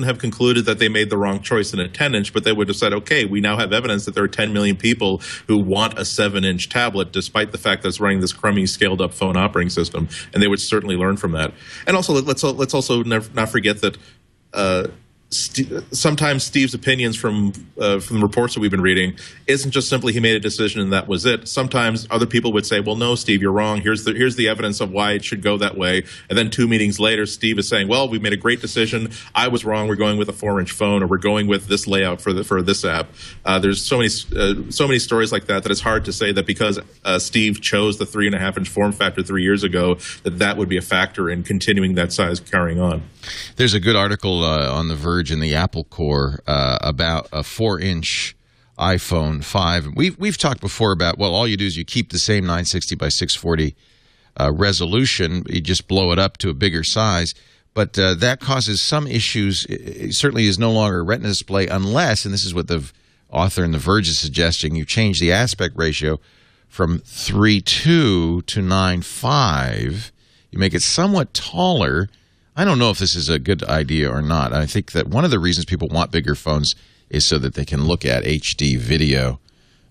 have concluded that they made the wrong choice in a 10-inch, but they would have said, okay, we now have evidence that there are 10 million people who want a 7-inch tablet, despite the fact that it's running this crummy, scaled-up phone operating system, and they would certainly learn from that. And also, let's also not forget that sometimes Steve's opinions from the reports that we've been reading isn't just simply he made a decision and that was it. Sometimes other people would say, well, no, Steve, you're wrong. Here's the evidence of why it should go that way. And then 2 meetings later, Steve is saying, well, we made a great decision. I was wrong. We're going with a 4-inch phone, or we're going with this layout for this app. There's so many stories like that it's hard to say that because Steve chose the 3.5-inch form factor 3 years ago, that would be a factor in continuing that size carrying on. There's a good article on The Verge in the Apple Core about a 4-inch iPhone 5. We've talked before about, well, all you do is you keep the same 960 by 640 resolution. You just blow it up to a bigger size. But that causes some issues. It certainly is no longer a Retina display unless, and this is what the author in The Verge is suggesting, you change the aspect ratio from 3.2 to 9.5. You make it somewhat taller. I don't know if this is a good idea or not. I think that one of the reasons people want bigger phones is so that they can look at HD video.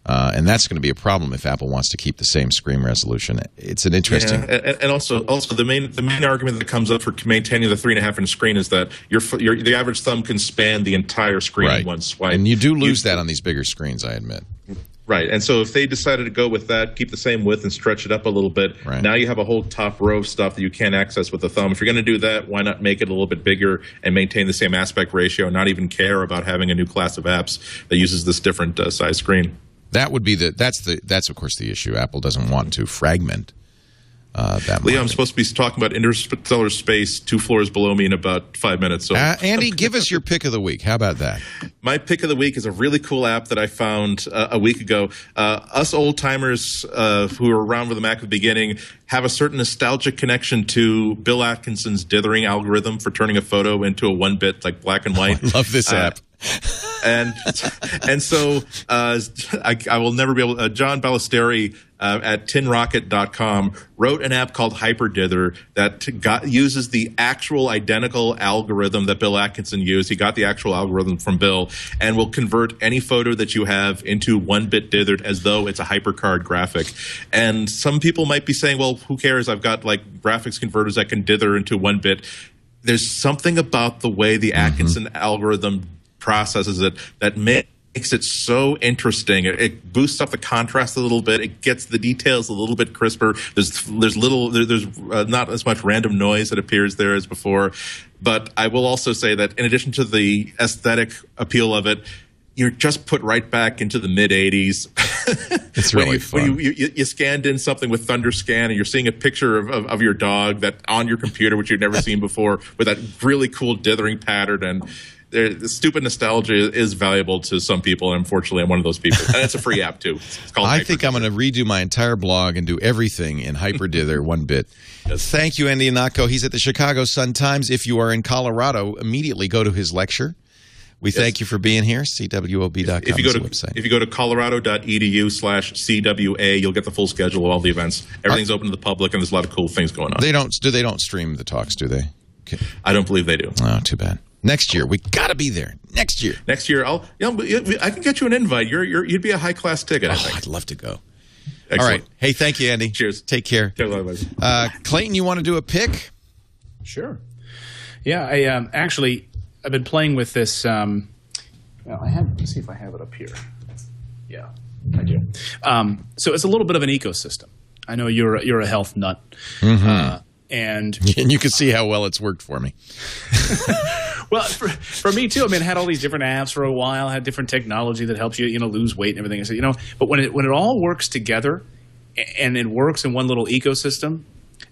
And that's going to be a problem if Apple wants to keep the same screen resolution. It's an interesting, and also the main argument that comes up for maintaining the 3.5-inch screen is that the average thumb can span the entire screen in one swipe, and you do lose that on these bigger screens, I admit. Right, and so if they decided to go with that, keep the same width and stretch it up a little bit, now you have a whole top row of stuff that you can't access with the thumb. If you're going to do that, why not make it a little bit bigger and maintain the same aspect ratio and not even care about having a new class of apps that uses this different size screen? That would be that's of course the issue. Apple doesn't want to fragment that. Leo, I'm supposed to be talking about interstellar space 2 floors below me in about 5 minutes. So, Andy, give us your pick of the week. How about that? My pick of the week is a really cool app that I found a week ago. Us old timers who were around with the Mac at the beginning have a certain nostalgic connection to Bill Atkinson's dithering algorithm for turning a photo into a 1-bit, like black and white. I love this app. And so I will never be able. John Ballesteri at tinrocket.com wrote an app called Hyperdither that uses the actual identical algorithm that Bill Atkinson used. He got the actual algorithm from Bill and will convert any photo that you have into 1-bit dithered as though it's a HyperCard graphic. And some people might be saying, well, who cares? I've got like graphics converters that can dither into 1-bit. There's something about the way the Atkinson algorithm processes it that makes it so interesting. It boosts up the contrast a little bit. It gets the details a little bit crisper. There's not as much random noise that appears there as before. But I will also say that in addition to the aesthetic appeal of it, you're just put right back into the mid-'80s. It's really fun. When you scanned in something with ThunderScan and you're seeing a picture of your dog that on your computer, which you've never seen before, with that really cool dithering pattern. And the stupid nostalgia is valuable to some people, and unfortunately, I'm one of those people. And it's a free app, too. It's called I think I'm going to redo my entire blog and do everything in Hyperdither 1-bit. Yes. Thank you, Andy Ihnatko. He's at the Chicago Sun-Times. If you are in Colorado, immediately go to his lecture. We thank you for being here. CWOB.com is the website. If you go to colorado.edu/CWA, you'll get the full schedule of all the events. Everything's open to the public, and there's a lot of cool things going on. They don't stream the talks, do they? Okay. I don't believe they do. Oh, too bad. Next year, we got to be there. Next year, I can get you an invite. You'd be a high class ticket. I think. I'd love to go. Excellent. All right. Hey, thank you, Andy. Cheers. Take care. Clayton, you want to do a pick? Sure. Yeah, I've been playing with this. Let's see if I have it up here. Yeah, I do. So it's a little bit of an ecosystem. I know you're a health nut, and you can see how well it's worked for me. Well, for me too. I mean, I had all these different apps for a while. I had different technology that helps you, lose weight and everything. I said, but when it all works together, and it works in one little ecosystem.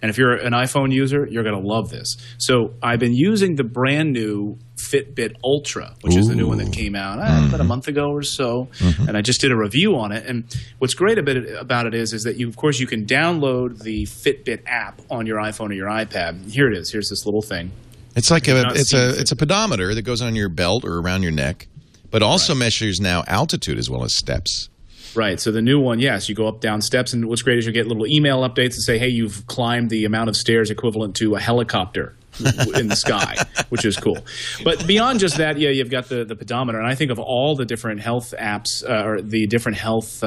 And if you're an iPhone user, you're going to love this. So I've been using the brand new Fitbit Ultra, which is the new one that came out about a month ago or so. And I just did a review on it. And what's great about it is that you can download the Fitbit app on your iPhone or your iPad. Here it is. Here's this little thing. It's like it's a pedometer that goes on your belt or around your neck, but also measures now altitude as well as steps. Right. So the new one, yes, you go up, down steps, and what's great is you get little email updates that say, hey, you've climbed the amount of stairs equivalent to a helicopter in the sky, which is cool. But beyond just that, you've got the pedometer. And I think of all the different health apps or the different health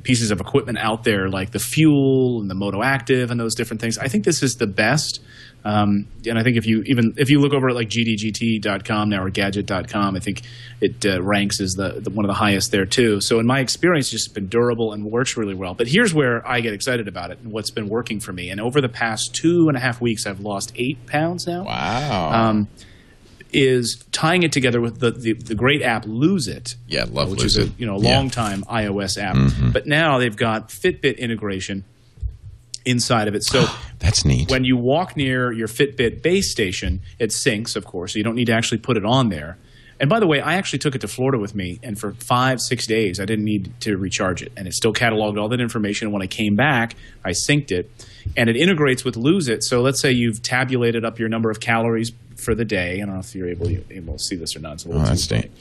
pieces of equipment out there, like the Fuel and the Moto Active and those different things, I think this is the best. And I think if you look over at like gdgt.com now or gadget.com, I think it ranks as the one of the highest there too. So in my experience, it's just been durable and works really well. But here's where I get excited about it and what's been working for me. And over the past 2.5 weeks, I've lost 8 pounds now. Wow. Is tying it together with the great app Lose It. Yeah, love which Lose is It. a long time iOS app. But now they've got Fitbit integration inside of it. So that's neat. When you walk near your Fitbit base station, it syncs, of course, so you don't need to actually put it on there. And by the way, I actually took it to Florida with me, and for 5-6 days, I didn't need to recharge it. And it still cataloged all that information. And when I came back, I synced it, and it integrates with Lose It. So let's say you've tabulated up your number of calories for the day. I don't know if you're able to see this or not. It's a little that's neat.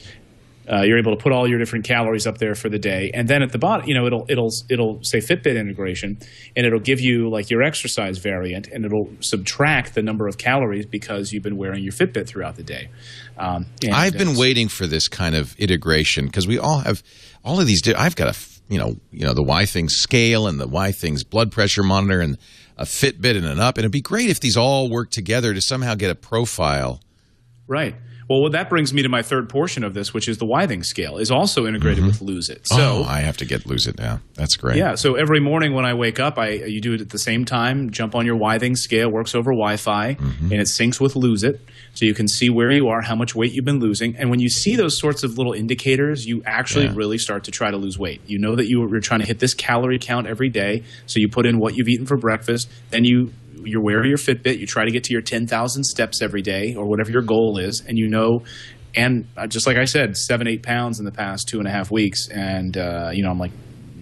You're able to put all your different calories up there for the day, and then at the bottom, it'll say Fitbit integration, and it'll give you like your exercise variant, and it'll subtract the number of calories because you've been wearing your Fitbit throughout the day. I've been waiting for this kind of integration because we all have all of these. I've got the Y Things scale and the Y Things blood pressure monitor and a Fitbit and an Up, and it'd be great if these all work together to somehow get a profile. Right. Well, that brings me to my third portion of this, which is the Withing scale is also integrated with Lose It. So I have to get Lose It now. That's great. Yeah. So every morning when I wake up, you do it at the same time. Jump on your Withing scale, works over Wi-Fi, and it syncs with Lose It, so you can see where you are, how much weight you've been losing. And when you see those sorts of little indicators, you actually really start to try to lose weight. You know that you're trying to hit this calorie count every day, so you put in what you've eaten for breakfast, then you're wearing your Fitbit, you try to get to your 10,000 steps every day or whatever your goal is, and just like I said, 7-8 pounds in the past 2.5 weeks, and I'm like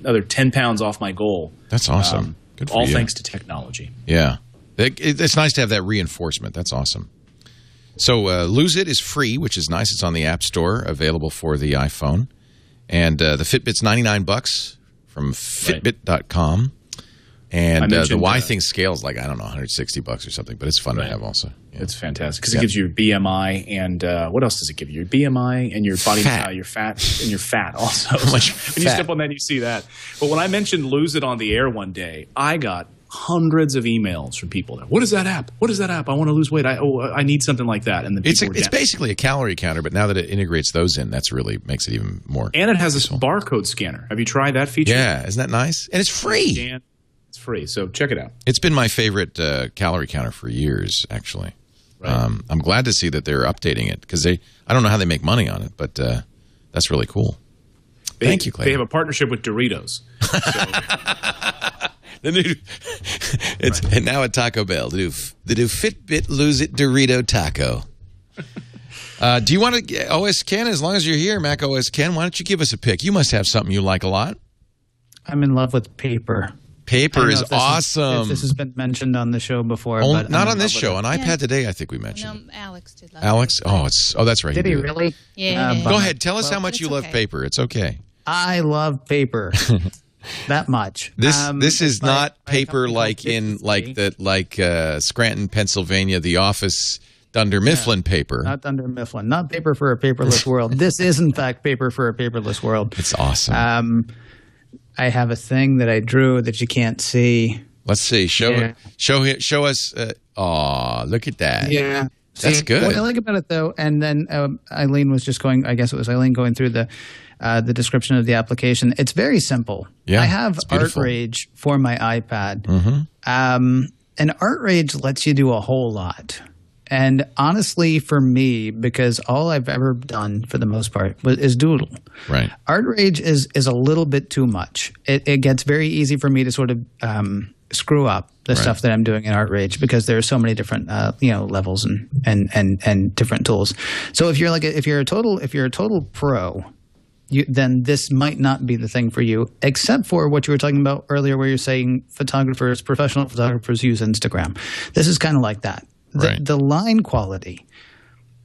another 10 pounds off my goal. That's awesome. Good for all you. thanks to technology. Yeah. It's nice to have that reinforcement. That's awesome. So Lose It is free, which is nice. It's on the App Store, available for the iPhone. And the Fitbit's $99 from Fitbit.com. And the Y Thing scale is like, I don't know, $160 or something, but it's fun to have also. Yeah. It's fantastic because it gives you your BMI and what else does it give you? Your BMI and your body fat. Your fat and your fat also. How much when you step on that, you see that. But when I mentioned Lose It on the air one day, I got hundreds of emails from people that, what is that app? What is that app? I want to lose weight. I need something like that. And it's basically a calorie counter, but now that it integrates those in, that's really makes it even more. And it has this barcode scanner. Have you tried that feature? Yeah, isn't that nice? And it's free. It's free, so check it out. It's been my favorite calorie counter for years, actually. Right. I'm glad to see that they're updating it because I don't know how they make money on it, but that's really cool. Thank you, Clayton. They have a partnership with Doritos. And now at Taco Bell, the new Fitbit Lose It Dorito Taco. Do you want to OS Ken? As long as you're here, Mac OS Ken, why don't you give us a pick? You must have something you like a lot. I'm in love with paper. Paper is awesome. This has been mentioned on the show before. But not on this show. On iPad Today, I think we mentioned. No, Alex did love Alex? That's right. Did he really? Yeah. Go ahead. Tell us how much you love paper. It's okay. I love paper. That much. This is not paper like in Scranton, Pennsylvania, the office Dunder Mifflin paper. Not Dunder Mifflin. Not paper for a paperless world. This is in fact paper for a paperless world. It's awesome. I have a thing that I drew that you can't see. Let's see. Show us. Look at that. Yeah. That's good. What I like about it, though, and then Eileen was just going, I guess it was Eileen going through the description of the application. It's very simple. Yeah, I have Art Rage for my iPad. And Art Rage lets you do a whole lot. And honestly, for me, because all I've ever done for the most part is doodle. Right. Art Rage is a little bit too much. It gets very easy for me to sort of screw up the stuff that I'm doing in Art Rage because there are so many different levels and different tools. So if you're a total pro, then this might not be the thing for you, except for what you were talking about earlier, where you're saying professional photographers use Instagram. This is kind of like that. The line quality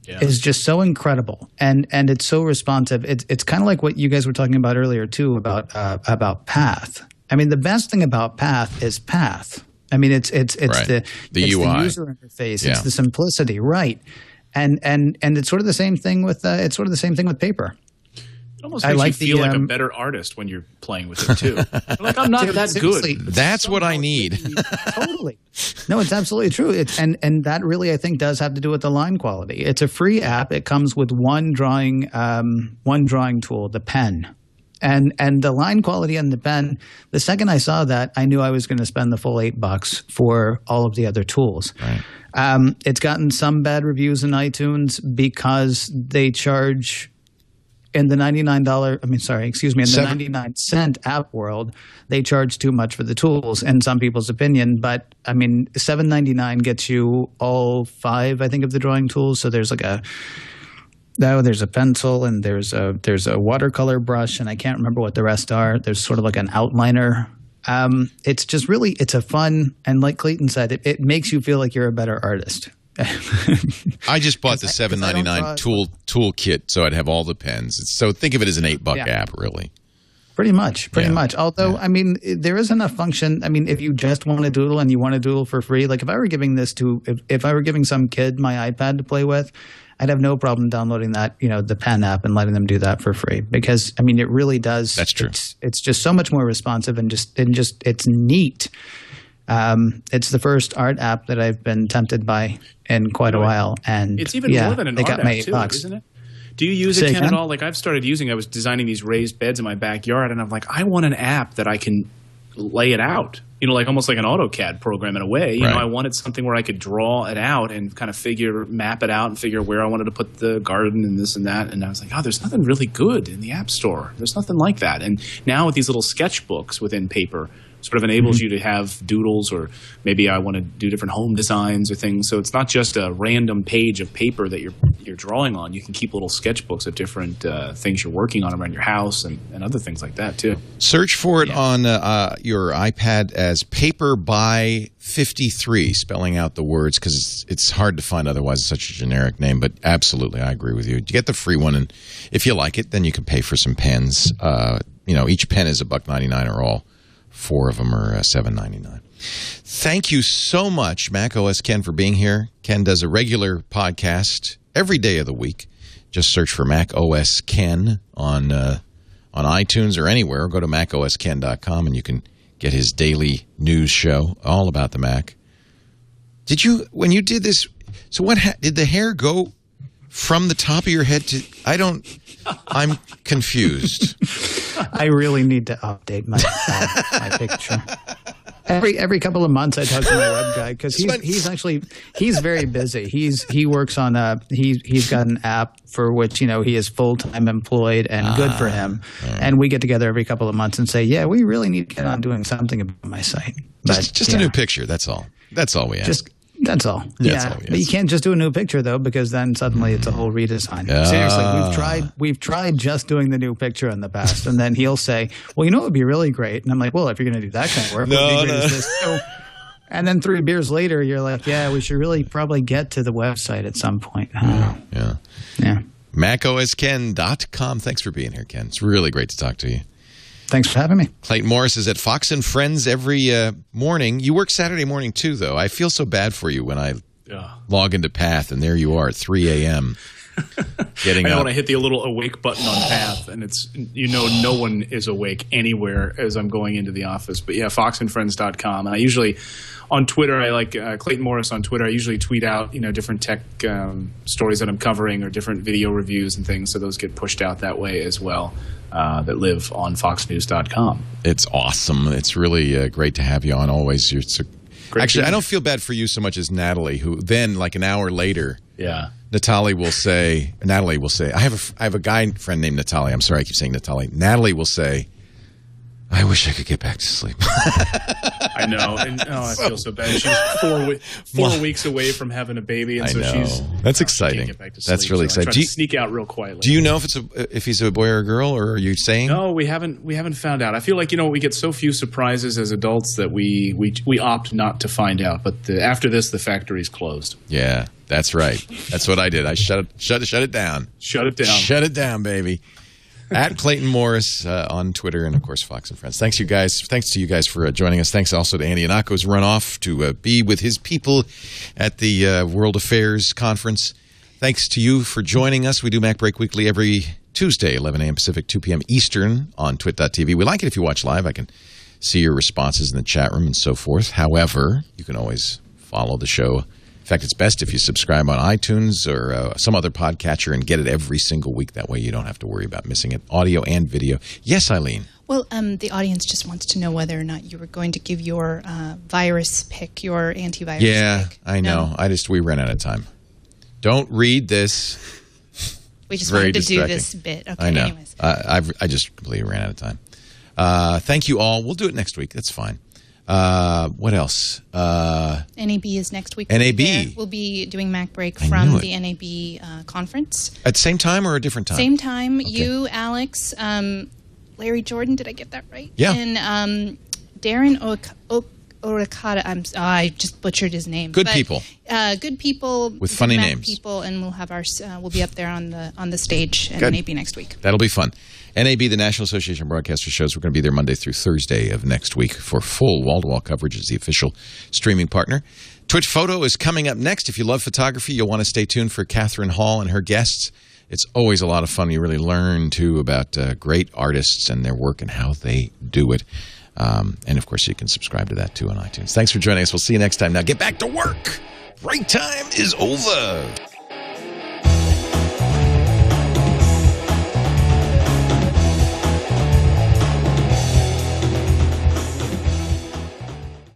is just so incredible, and it's so responsive. It's kind of like what you guys were talking about earlier too about Path. I mean, the best thing about Path is Path. I mean, it's the UI, the user interface, it's the simplicity, right? And it's sort of the same thing with paper. It almost makes you feel like a better artist when you're playing with it too. Like, I'm not that good. That's what I need. Totally. No, it's absolutely true. And that really, I think, does have to do with the line quality. It's a free app. It comes with one drawing tool, the pen. And the line quality on the pen, the second I saw that, I knew I was going to spend the full $8 for all of the other tools. Right. It's gotten some bad reviews in iTunes because they charge in the the 99-cent app world, they charge too much for the tools in some people's opinion. But I mean, $7.99 gets you all 5, I think, of the drawing tools. So there's like No, there's a pencil and there's a watercolor brush, and I can't remember what the rest are. There's sort of like an outliner. It's just really, it's a fun, and like Clayton said, it makes you feel like you're a better artist. I just bought the $7.99 tool kit, so I'd have all the pens. So think of it as an $8 app, really. Pretty much. Although, I mean, there is enough function. I mean, if you just want to doodle and you want to doodle for free, like if I were giving this to, if I were giving some kid my iPad to play with, I'd have no problem downloading that, the pen app and letting them do that for free, because I mean, it really does. That's true. It's just so much more responsive and it's neat. It's the first art app that I've been tempted by in quite a while, and it's even more than an art app too, isn't it? Do you use it, Ken, at all? Like I've started using, I was designing these raised beds in my backyard, and I'm like, I want an app that I can lay it out. Like almost like an AutoCAD program in a way. You know, I wanted something where I could draw it out and kind of map it out and figure where I wanted to put the garden and this and that. And I was like, there's nothing really good in the App Store. There's nothing like that. And now with these little sketchbooks within Paper, sort of enables you to have doodles, or maybe I want to do different home designs or things. So it's not just a random page of paper that you're drawing on. You can keep little sketchbooks of different things you're working on around your house and other things like that too. Search for it on your iPad as Paper by 53, spelling out the words, because it's hard to find otherwise. It's such a generic name, but absolutely, I agree with you. You get the free one, and if you like it, then you can pay for some pens. Each pen is $1.99, or all 4 of them are $7.99. Thank you so much, macOS Ken, for being here. Ken does a regular podcast every day of the week. Just search for macOS Ken on iTunes or anywhere. Go to macosken.com and you can get his daily news show all about the Mac. When you did this, so what did the hair go from the top of your head to, I'm confused. I really need to update my picture. Every couple of months I talk to my web guy, because he's very busy. He works on he's got an app for which he is full-time employed, and good for him. And we get together every couple of months and say, yeah, we really need to get on doing something about my site. But, just a new picture. That's all we ask. That's all. But you can't just do a new picture though, because then suddenly it's a whole redesign. Seriously, we've tried just doing the new picture in the past, and then he'll say, "Well, it would be really great," and I'm like, "Well, if you're going to do that kind of work, what would be great is this too." And then 3 beers later, you're like, "Yeah, we should really probably get to the website at some point." Yeah. MacOSKen.com. Thanks for being here, Ken. It's really great to talk to you. Thanks for having me. Clayton Morris is at Fox and Friends every morning. You work Saturday morning, too, though. I feel so bad for you when I log into Path, and there you are at 3 a.m. getting up. When I hit the little awake button on Path, and it's no one is awake anywhere as I'm going into the office. But yeah, foxandfriends.com. And I usually, on Twitter, I like Clayton Morris on Twitter. I usually tweet out different tech stories that I'm covering, or different video reviews and things. So those get pushed out that way as well. That live on foxnews.com. It's awesome. It's really great to have you on always. Actually, I don't feel bad for you so much as Natalie, who then, like an hour later, Natalie will say, I have a guy friend named Natalie. I'm sorry, I keep saying Natalie. Natalie will say, I wish I could get back to sleep. I know. And, I feel so bad. She's 4 weeks away from having a baby, and that's exciting. Can't get back to sleep, that's really exciting. I try to sneak out real quietly. Do you know if he's a boy or a girl, or are you saying? No, we haven't found out. I feel like we get so few surprises as adults that we opt not to find out. But after this, the factory's closed. Yeah, that's right. That's what I did. I shut it down. Shut it down. Shut it down, baby. At Clayton Morris on Twitter, and of course Fox and Friends. Thanks to you guys for joining us. Thanks also to Andy Ihnatko, who's run off to be with his people at the World Affairs Conference. Thanks to you for joining us. We do MacBreak Weekly every Tuesday, 11 a.m. Pacific, 2 p.m. Eastern on twit.tv. We like it if you watch live. I can see your responses in the chat room and so forth. However, you can always follow the show. In fact, it's best if you subscribe on iTunes or some other podcatcher and get it every single week. That way you don't have to worry about missing it, audio and video. Yes, Eileen? Well, the audience just wants to know whether or not you were going to give your virus pick, your antivirus pick. Yeah, I know. No? We ran out of time. Don't read this. We just wanted to do this bit. Okay, I know. Anyways. I just completely ran out of time. Thank you all. We'll do it next week. That's fine. What else? NAB is next week. NAB. We'll be doing MacBreak from the NAB conference. At the same time or a different time? Same time. Okay. You, Alex, Larry Jordan, did I get that right? Yeah. And Darren Orakata. I just butchered his name. Good people. Good people with funny Mac names. People, and we'll have we'll be up there on the stage at Good. NAB next week. That'll be fun. NAB, the National Association of Broadcasters shows. We're going to be there Monday through Thursday of next week for full wall-to-wall coverage as the official streaming partner. Twitch Photo is coming up next. If you love photography, you'll want to stay tuned for Catherine Hall and her guests. It's always a lot of fun. You really learn, too, about great artists and their work and how they do it. And, of course, you can subscribe to that, too, on iTunes. Thanks for joining us. We'll see you next time. Now, get back to work. Break time is over.